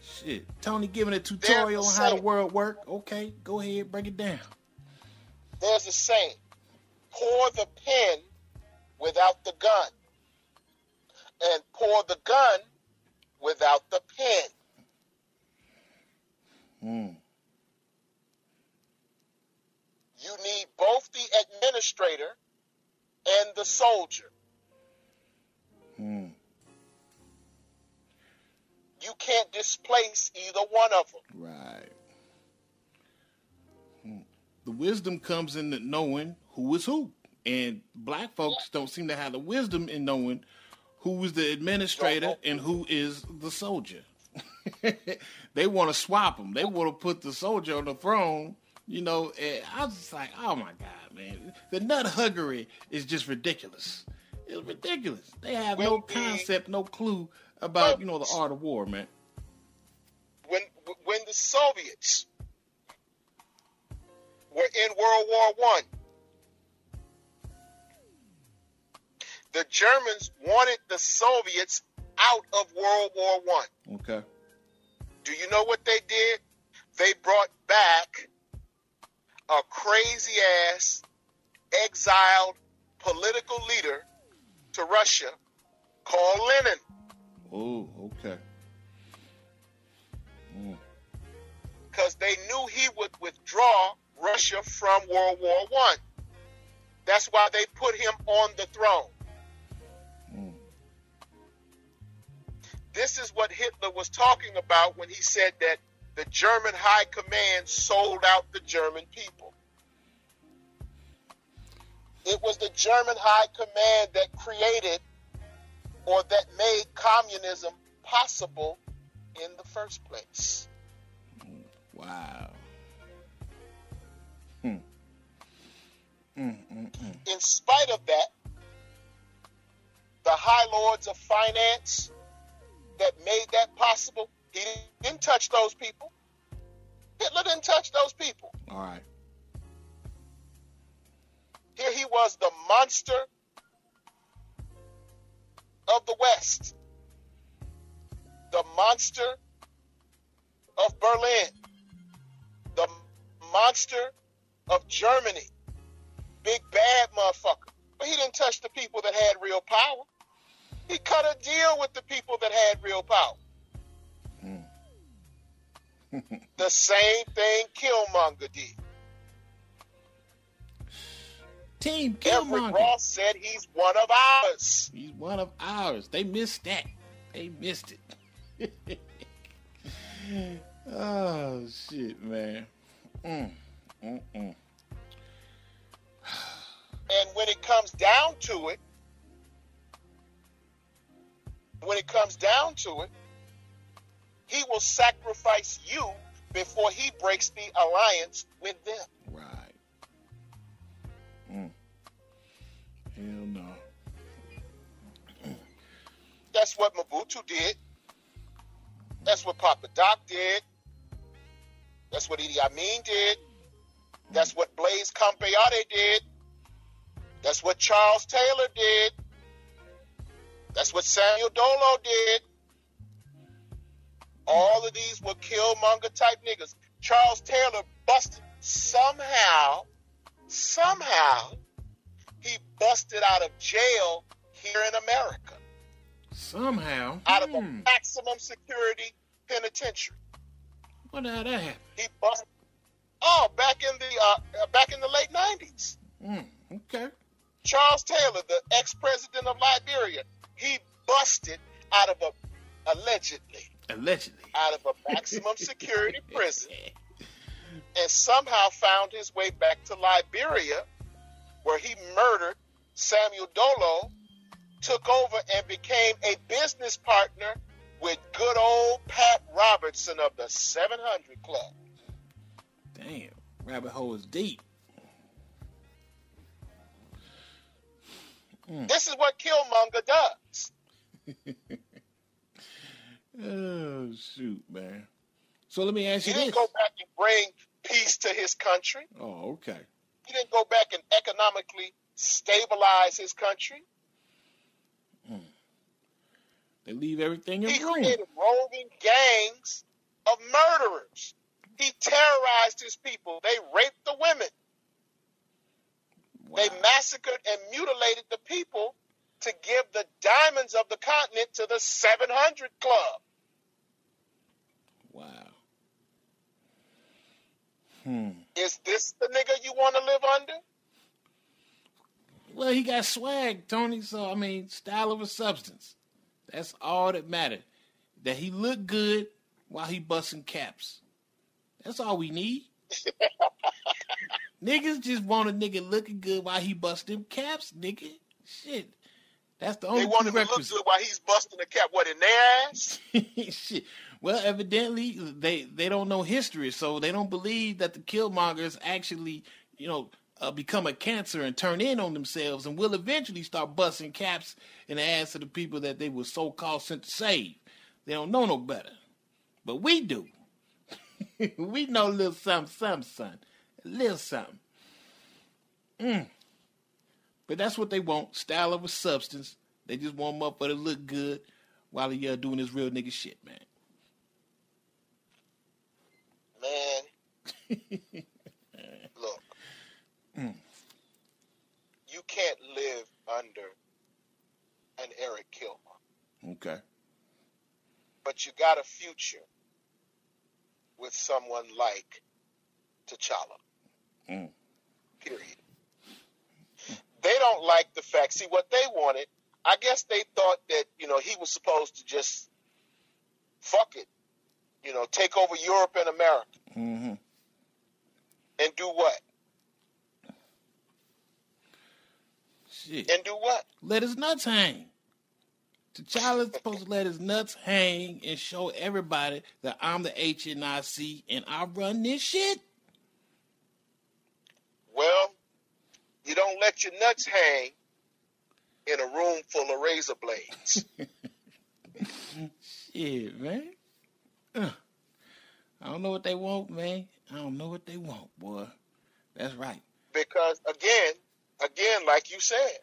Shit. Tony giving a tutorial on how the world work. Okay, go ahead, break it down. There's a saying, pour the pen without the gun, and pour the gun without the pen. You need both the administrator and the soldier. You can't displace either one of them. Right. The wisdom comes in knowing who is who. And black folks don't seem to have the wisdom in knowing who is the administrator and who is the soldier. They want to swap them. They want to put the soldier on the throne, you know. And I was just like, oh my God, man. The nut huggery is just ridiculous. It's ridiculous. They have no concept, no clue about, you know, the art of war, man. When the Soviets were in World War I, the Germans wanted the Soviets out of World War I. Okay. Do you know what they did? They brought back a crazy-ass, exiled political leader to Russia called Lenin. Oh, okay. Because they knew he would withdraw Russia from World War I. That's why they put him on the throne. This is what Hitler was talking about when he said that the German high command sold out the German people. It was the German high command that created or that made communism possible in the first place. Wow. In spite of that, the high lords of finance that made that possible, he didn't touch those people. Hitler didn't touch those people. All right. Here he was, the monster of the West, the monster of Berlin, the monster of Germany, big bad motherfucker. But he didn't touch the people that had real power. He cut a deal with the people that had real power. The same thing Killmonger did. Team Killmonger. Everett Ross said he's one of ours. He's one of ours. They missed that. They missed it. Oh, shit, man. And when it comes down to it, he will sacrifice you before he breaks the alliance with them. Right. Hell no. That's what Mobutu did. That's what Papa Doc did. That's what Idi Amin did. That's what Blaise Compaoré did. That's what Charles Taylor did. That's what Samuel Dolo did. All of these were Killmonger type niggas. Charles Taylor busted somehow, he busted out of jail here in America. Somehow? Out of a maximum security penitentiary. What how that happened? He busted. Oh, back in the late 90s. Okay. Charles Taylor, the ex-president of Liberia, he busted out of allegedly out of a maximum security prison and somehow found his way back to Liberia, where he murdered Samuel Dolo, took over and became a business partner with good old Pat Robertson of the 700 Club. Damn, rabbit hole is deep. This is what Killmonger does. Oh, shoot, man. So let me ask you He this. didn't go back and bring peace to his country. Oh, okay. He didn't go back and economically stabilize his country. They leave everything in He ruin. created roving gangs of murderers. He terrorized his people. They raped the women. Wow. They massacred and mutilated the people to give the diamonds of the continent to the 700 Club. Wow. Is this the nigga you want to live under? Well, he got swag, Tony. So, I mean, style over substance. That's all that mattered. That he looked good while he busting caps. That's all we need. Niggas just want a nigga looking good while he busting caps, nigga. Shit. That's the only They want him to look prerequisite. good while he's busting a cap. What, in their ass? Shit. Well, evidently, they don't know history, so they don't believe that the Killmongers actually, become a cancer and turn in on themselves and will eventually start busting caps in the ass of the people that they were so-called sent to save. They don't know no better. But we do. We know a little something, son. A little something. But that's what they want, style over substance. They just want motherfucker to look good while he doing his real nigga shit, man. Man, look, you can't live under an Eric Killmonger. Okay. But you got a future with someone like T'Challa. Period. They don't like the fact. See, what they wanted, I guess they thought that, he was supposed to just fuck it. Take over Europe and America. And do what? Shit. And do what? Let his nuts hang. T'Challa's supposed to let his nuts hang and show everybody that I'm the HNIC and I run this shit. Well, you don't let your nuts hang in a room full of razor blades. Shit, man. I don't know what they want, man. I don't know what they want, boy. That's right. Because, again, like you said,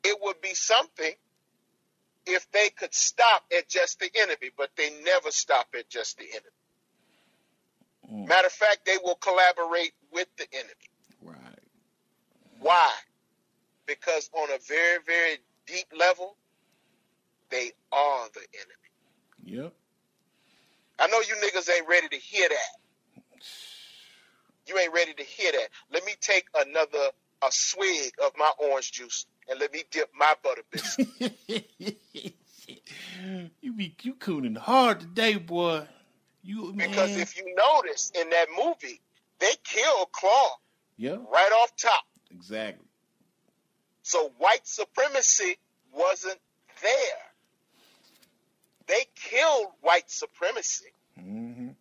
it would be something if they could stop at just the enemy, but they never stop at just the enemy. Matter of fact, they will collaborate with the enemy. Right. Why? Because on a very, very deep level, they are the enemy. Yep. I know you niggas ain't ready to hear that. You ain't ready to hear that. Let me take a swig of my orange juice and let me dip my butter biscuit. You cooning hard today, boy. Because if you notice in that movie, they killed Claw right off top. Exactly. So white supremacy wasn't there. They killed white supremacy. Mm-hmm.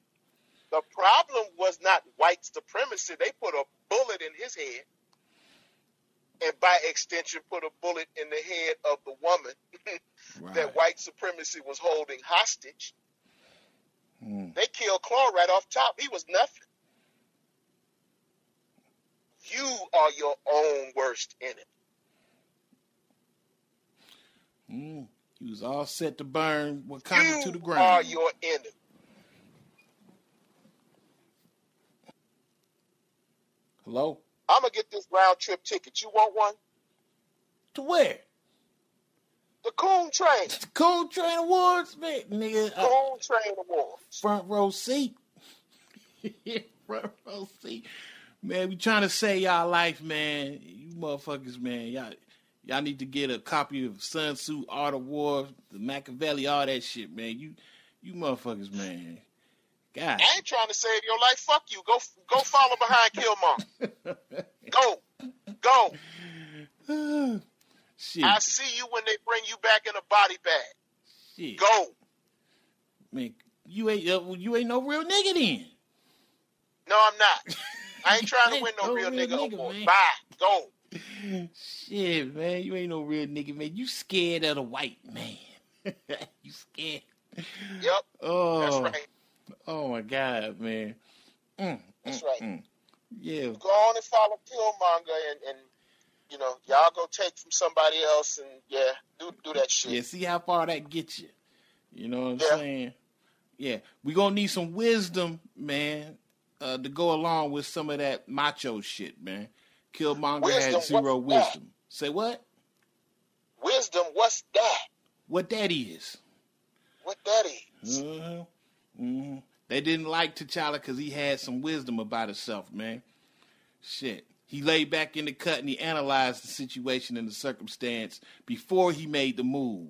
The problem was not white supremacy. They put a bullet in his head, and by extension put a bullet in the head of the woman that white supremacy was holding hostage. They killed Claw right off top. He was nothing. You are your own worst enemy. You was all set to burn Wakanda to the ground. You are your enemy. Hello? I'm going to get this round trip ticket. You want one? To where? The Coon Train. The Coon Train Awards, man. Nigga. Coon Train Awards. Front row seat. Front row seat. Man, we trying to save y'all life, man. You motherfuckers, man. Y'all need to get a copy of Sun Tzu, Art of War, the Machiavelli, all that shit, man. You motherfuckers, man. God. I ain't trying to save your life. Fuck you. Go follow behind Killmonger. Go. Shit. I see you when they bring you back in a body bag. Shit. Go. Man, you ain't no real nigga then. No, I'm not. I ain't trying to win no real nigga award. Man. Bye. Go. Shit, man. You ain't no real nigga, man. You scared of the white man. You scared. Yep. Oh. That's right. Oh, my God, man. That's right. Yeah. Go on and follow Killmonger and you know, y'all go take from somebody else and, yeah, do that shit. Yeah, see how far that gets you. You know what I'm saying? Yeah. We gonna need some wisdom, man, to go along with some of that macho shit, man. Killmonger had zero wisdom. Say what? Wisdom, what's that? What that is. What that is. They didn't like T'Challa because he had some wisdom about himself, man. Shit. He laid back in the cut and he analyzed the situation and the circumstance before he made the move.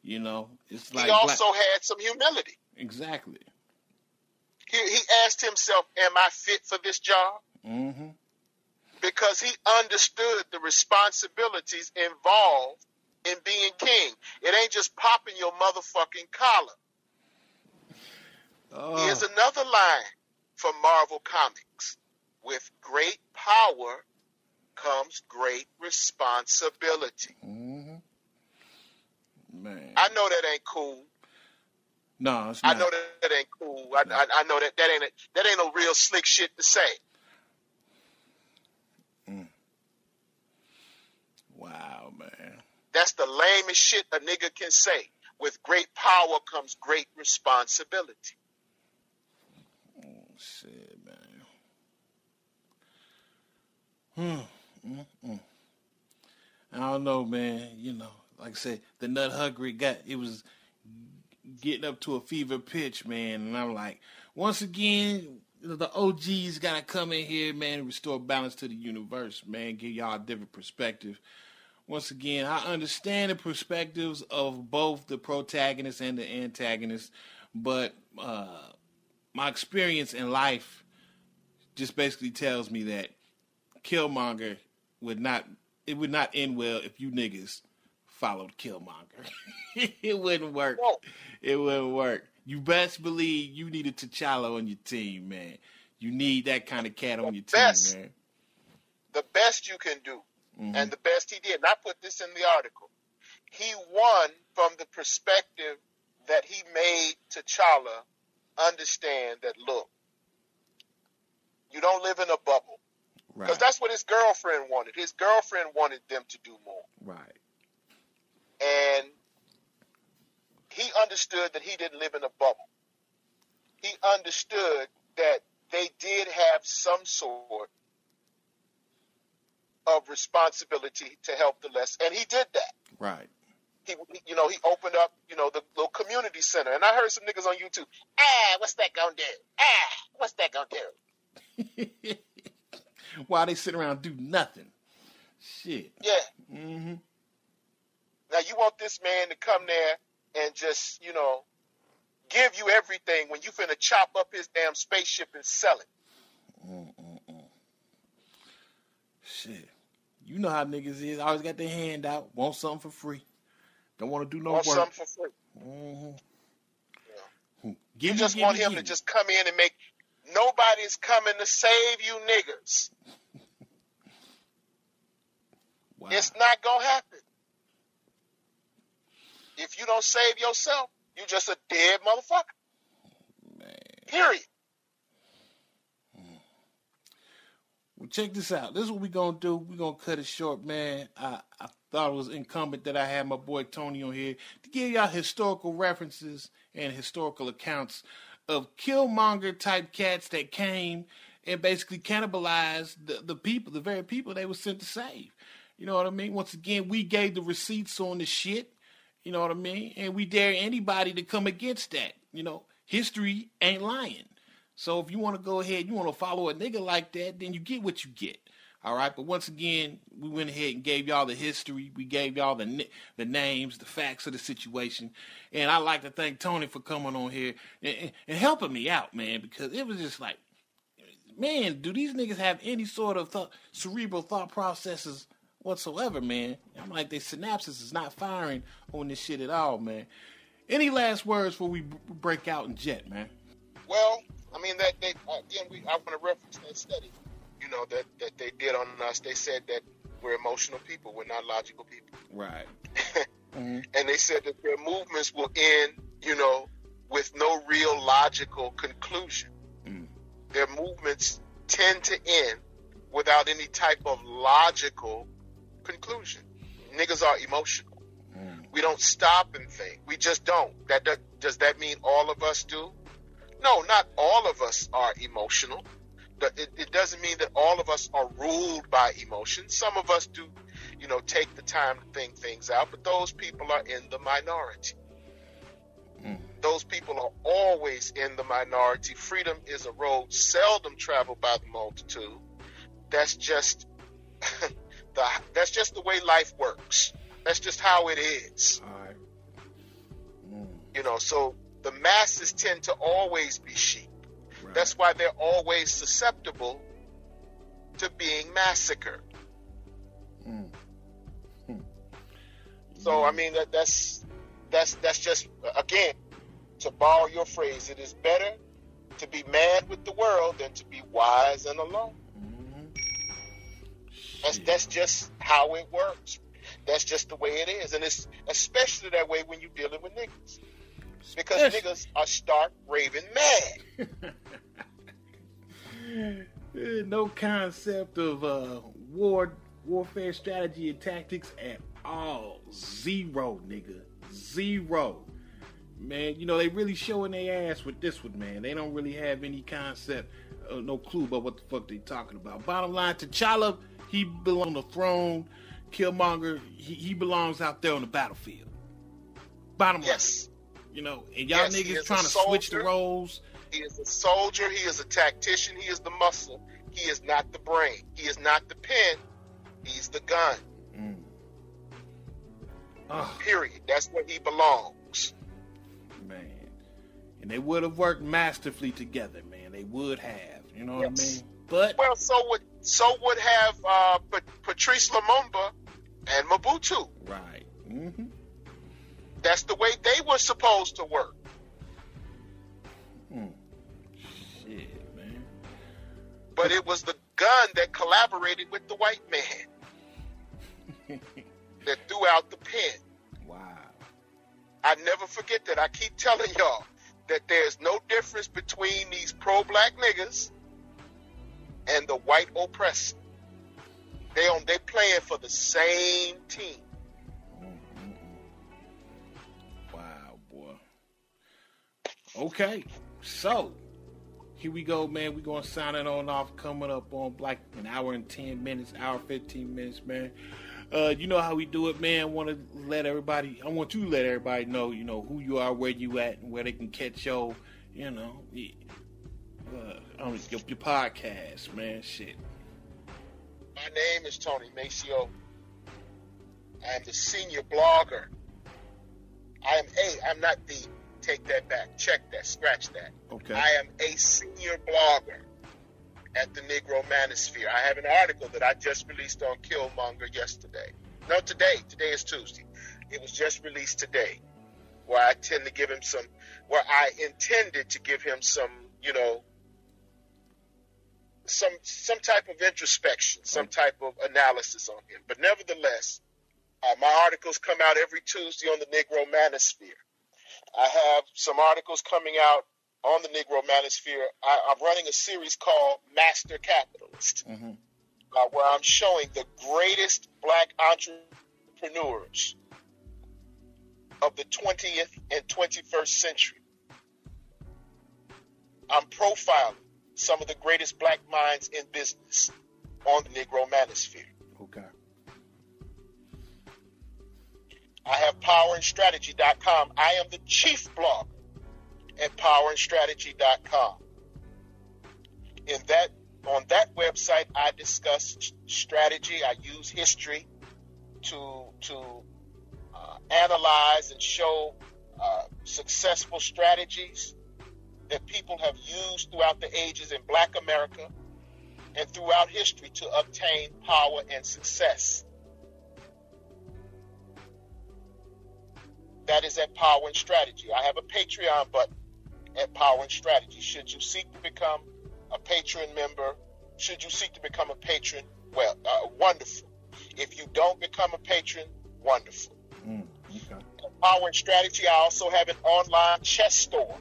You know, it's like he also had some humility. Exactly. He asked himself, "Am I fit for this job?" Mm-hmm. Because he understood the responsibilities involved in being king. It ain't just popping your motherfucking collar. Here's another line from Marvel Comics. With great power comes great responsibility. Mm-hmm. Man. I know that ain't cool. No, it's not. I know that ain't cool. I know that ain't no real slick shit to say. Wow, man. That's the lamest shit a nigga can say. With great power comes great responsibility. Shit, man. I don't know, man. You know, like I said, the nut hungry it was getting up to a fever pitch, man. And I'm like, once again, the OGs gotta come in here, man, and restore balance to the universe, man. Give y'all a different perspective. Once again, I understand the perspectives of both the protagonist and the antagonist, but my experience in life just basically tells me that Killmonger would not end well if you niggas followed Killmonger. It wouldn't work. No. It wouldn't work. You best believe you needed T'Challa on your team, man. You need that kind of cat on your team, man. The best you can do, and the best he did, and I put this in the article, he won from the perspective that he made T'Challa understand that, look, you don't live in a bubble. Because that's what his girlfriend wanted. His girlfriend wanted them to do more. Right. And he understood that he didn't live in a bubble. He understood that they did have some sort of responsibility to help the less. And he did that. Right. He opened up, the little community center. And I heard some niggas on YouTube, what's that gonna do? What's that gonna do? While they sit around and do nothing. Shit. Yeah. Mm-hmm. Now you want this man to come there and just, give you everything when you finna chop up his damn spaceship and sell it. Shit. You know how niggas is. Always got their hand out. Want something for free. Don't want to do no work. Want something for free. Mm-hmm. Yeah. You just want him to just come in and make. Nobody's coming to save you niggas. Wow. It's not going to happen. If you don't save yourself, you just a dead motherfucker. Man. Period. Well, check this out. This is what we're going to do. We're going to cut it short, man. I thought it was incumbent that I had my boy Tony on here to give y'all historical references and historical accounts of Killmonger type cats that came and basically cannibalized the people, the very people they were sent to save. You know what I mean? Once again, we gave the receipts on the shit. You know what I mean? And we dare anybody to come against that. History ain't lying. So if you want to go ahead, you want to follow a nigga like that, then you get what you get. All right, but once again, we went ahead and gave y'all the history. We gave y'all the names, the facts of the situation. And I'd like to thank Tony for coming on here and helping me out, man, because it was just like, man, do these niggas have any sort of cerebral thought processes whatsoever, man? I'm like, their synapses is not firing on this shit at all, man. Any last words before we break out and jet, man? Well, I mean, I want to reference that study, that they did on us. They said that we're emotional people. We're not logical people. Right. Mm-hmm. And they said that their movements will end, with no real logical conclusion. Mm. Their movements tend to end without any type of logical conclusion. Niggas are emotional. Mm. We don't stop and think. We just don't. Does that mean all of us do? No, not all of us are emotional. It doesn't mean that all of us are ruled by emotion. Some of us do, take the time to think things out, but those people are in the minority. Mm. Those people are always in the minority. Freedom is a road seldom traveled by the multitude. That's just that's just the way life works. That's just how it is. All right. Mm. So the masses tend to always be sheep. Right. That's why they're always susceptible to being massacred. Mm. Hmm. So I mean that's just, again, to borrow your phrase, it is better to be mad with the world than to be wise and alone. Mm-hmm. That's just how it works. That's just the way it is, and it's especially that way when you're dealing with niggas. Because niggas are stark, raving mad. No concept of warfare strategy and tactics at all. Zero, nigga. Zero. Man, they really showing their ass with this one, man. They don't really have any concept, no clue about what the fuck they talking about. Bottom line, T'Challa, he belongs on the throne. Killmonger, he belongs out there on the battlefield. Bottom line. And y'all niggas trying to switch the roles. He is a soldier. He is a tactician. He is the muscle. He is not the brain. He is not the pen. He's the gun. Mm. Period. That's where he belongs. Man. And they would have worked masterfully together, man. They would have. You know what I mean? But so would have Patrice Lumumba and Mobutu. Right. Mm-hmm. That's the way they were supposed to work. Shit, man. But it was the gun that collaborated with the white man that threw out the pen. Wow. I never forget that. I keep telling y'all that there's no difference between these pro-black niggas and the white oppressor. They playing for the same team. Okay, so here we go, man. We're going to sign it on off, coming up on like an hour and 10 minutes, hour 15 minutes, man. You know how we do it, man. I want you to let everybody know, who you are, where you at, and where they can catch your podcast, man. Shit. My name is Tony Maceo. I am the senior blogger. I'm not the... Take that back. Check that. Scratch that. Okay. I am a senior blogger at the Negro Manosphere. I have an article that I just released on Killmonger yesterday. No, today. Today is Tuesday. It was just released today, where I intended to give him some, some type of introspection, some type of analysis on him. But nevertheless, my articles come out every Tuesday on the Negro Manosphere. I have some articles coming out on the Negro Manosphere. I'm running a series called Master Capitalist, where I'm showing the greatest black entrepreneurs of the 20th and 21st century. I'm profiling some of the greatest black minds in business on the Negro Manosphere. Okay. I have powerandstrategy.com. I am the chief blogger at powerandstrategy.com. On that website, website, I discuss strategy. I use history to analyze and show successful strategies that people have used throughout the ages in Black America and throughout history to obtain power and success. That is at Power and Strategy. I have a Patreon button at Power and Strategy. Should you seek to become a patron member, well, wonderful. If you don't become a patron, wonderful. Okay. At Power and Strategy, I also have an online chess store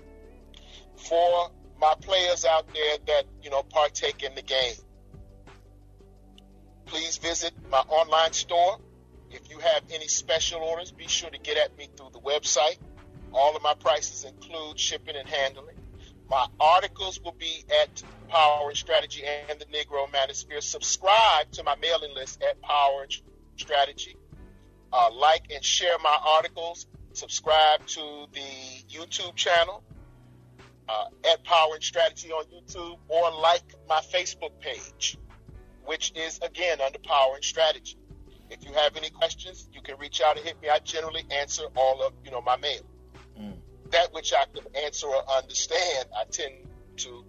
for my players out there that, partake in the game. Please visit my online store. If you have any special orders, be sure to get at me through the website. All of my prices include shipping and handling. My articles will be at Power and Strategy and the Negro Manosphere. Subscribe to my mailing list at Power and Strategy. Like and share my articles. Subscribe to the YouTube channel at Power and Strategy on YouTube, or like my Facebook page, which is, again, under Power and Strategy. If you have any questions, you can reach out and hit me. I generally answer all of, my mail. That which I can answer or understand, I tend to,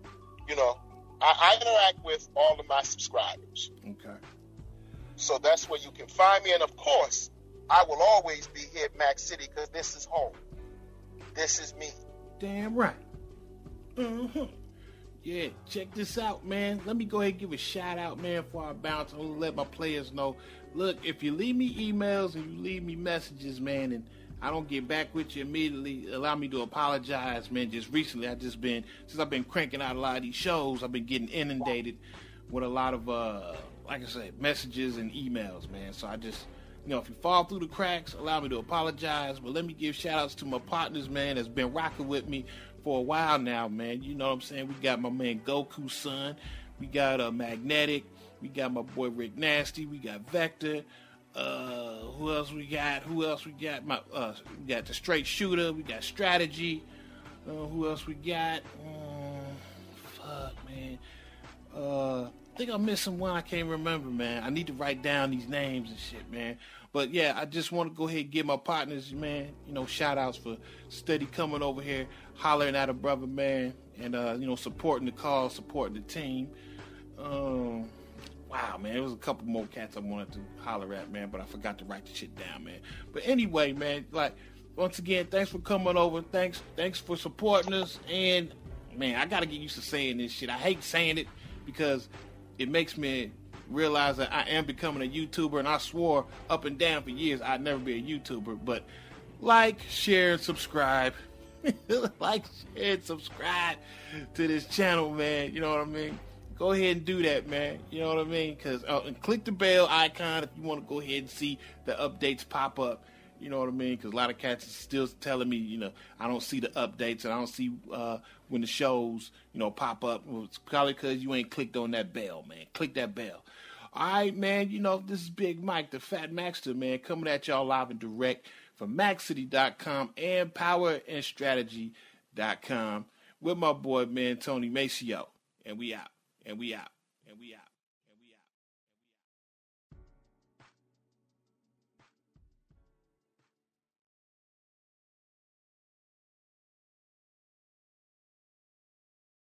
I interact with all of my subscribers. Okay. So that's where you can find me. And, of course, I will always be here at Mac City because this is home. This is me. Damn right. Yeah, check this out, man. Let me go ahead and give a shout out, man, before I bounce. I want to let my players know. Look, if you leave me emails and you leave me messages, man, and I don't get back with you immediately, allow me to apologize, man. Just recently, since I've been cranking out a lot of these shows, I've been getting inundated with a lot of, like I said, messages and emails, man. So I just, if you fall through the cracks, allow me to apologize. But let me give shout outs to my partners, man, that's been rocking with me for a while now, man. You know what I'm saying? We got my man Goku's son. We got Magnetic. We got my boy Rick Nasty. We got Vector. Who else we got? We got the Straight Shooter. We got Strategy. Who else we got? Fuck, man. I think I'm missing one. I can't remember, man. I need to write down these names and shit, man. But yeah, I just want to go ahead and give my partners, man, shout outs for steady coming over here, hollering at a brother, man, and, supporting the cause, supporting the team. Wow, man, there was a couple more cats I wanted to holler at, man, but I forgot to write the shit down, man. But anyway, man, once again, thanks for coming over. Thanks for supporting us. And, man, I got to get used to saying this shit. I hate saying it because it makes me realize that I am becoming a YouTuber, and I swore up and down for years I'd never be a YouTuber. But like, share, and subscribe. Like, share, and subscribe to this channel, man. You know what I mean? Go ahead and do that, man. You know what I mean? And click the bell icon if you want to go ahead and see the updates pop up. You know what I mean? Because a lot of cats are still telling me, I don't see the updates and I don't see when the shows, pop up. Well, it's probably because you ain't clicked on that bell, man. Click that bell. All right, man. This is Big Mike, the Fat Maxter, man, coming at y'all live and direct from MacCity.com and PowerandStrategy.com with my boy, man, Tony Maceo. And we out. And we out. And we out.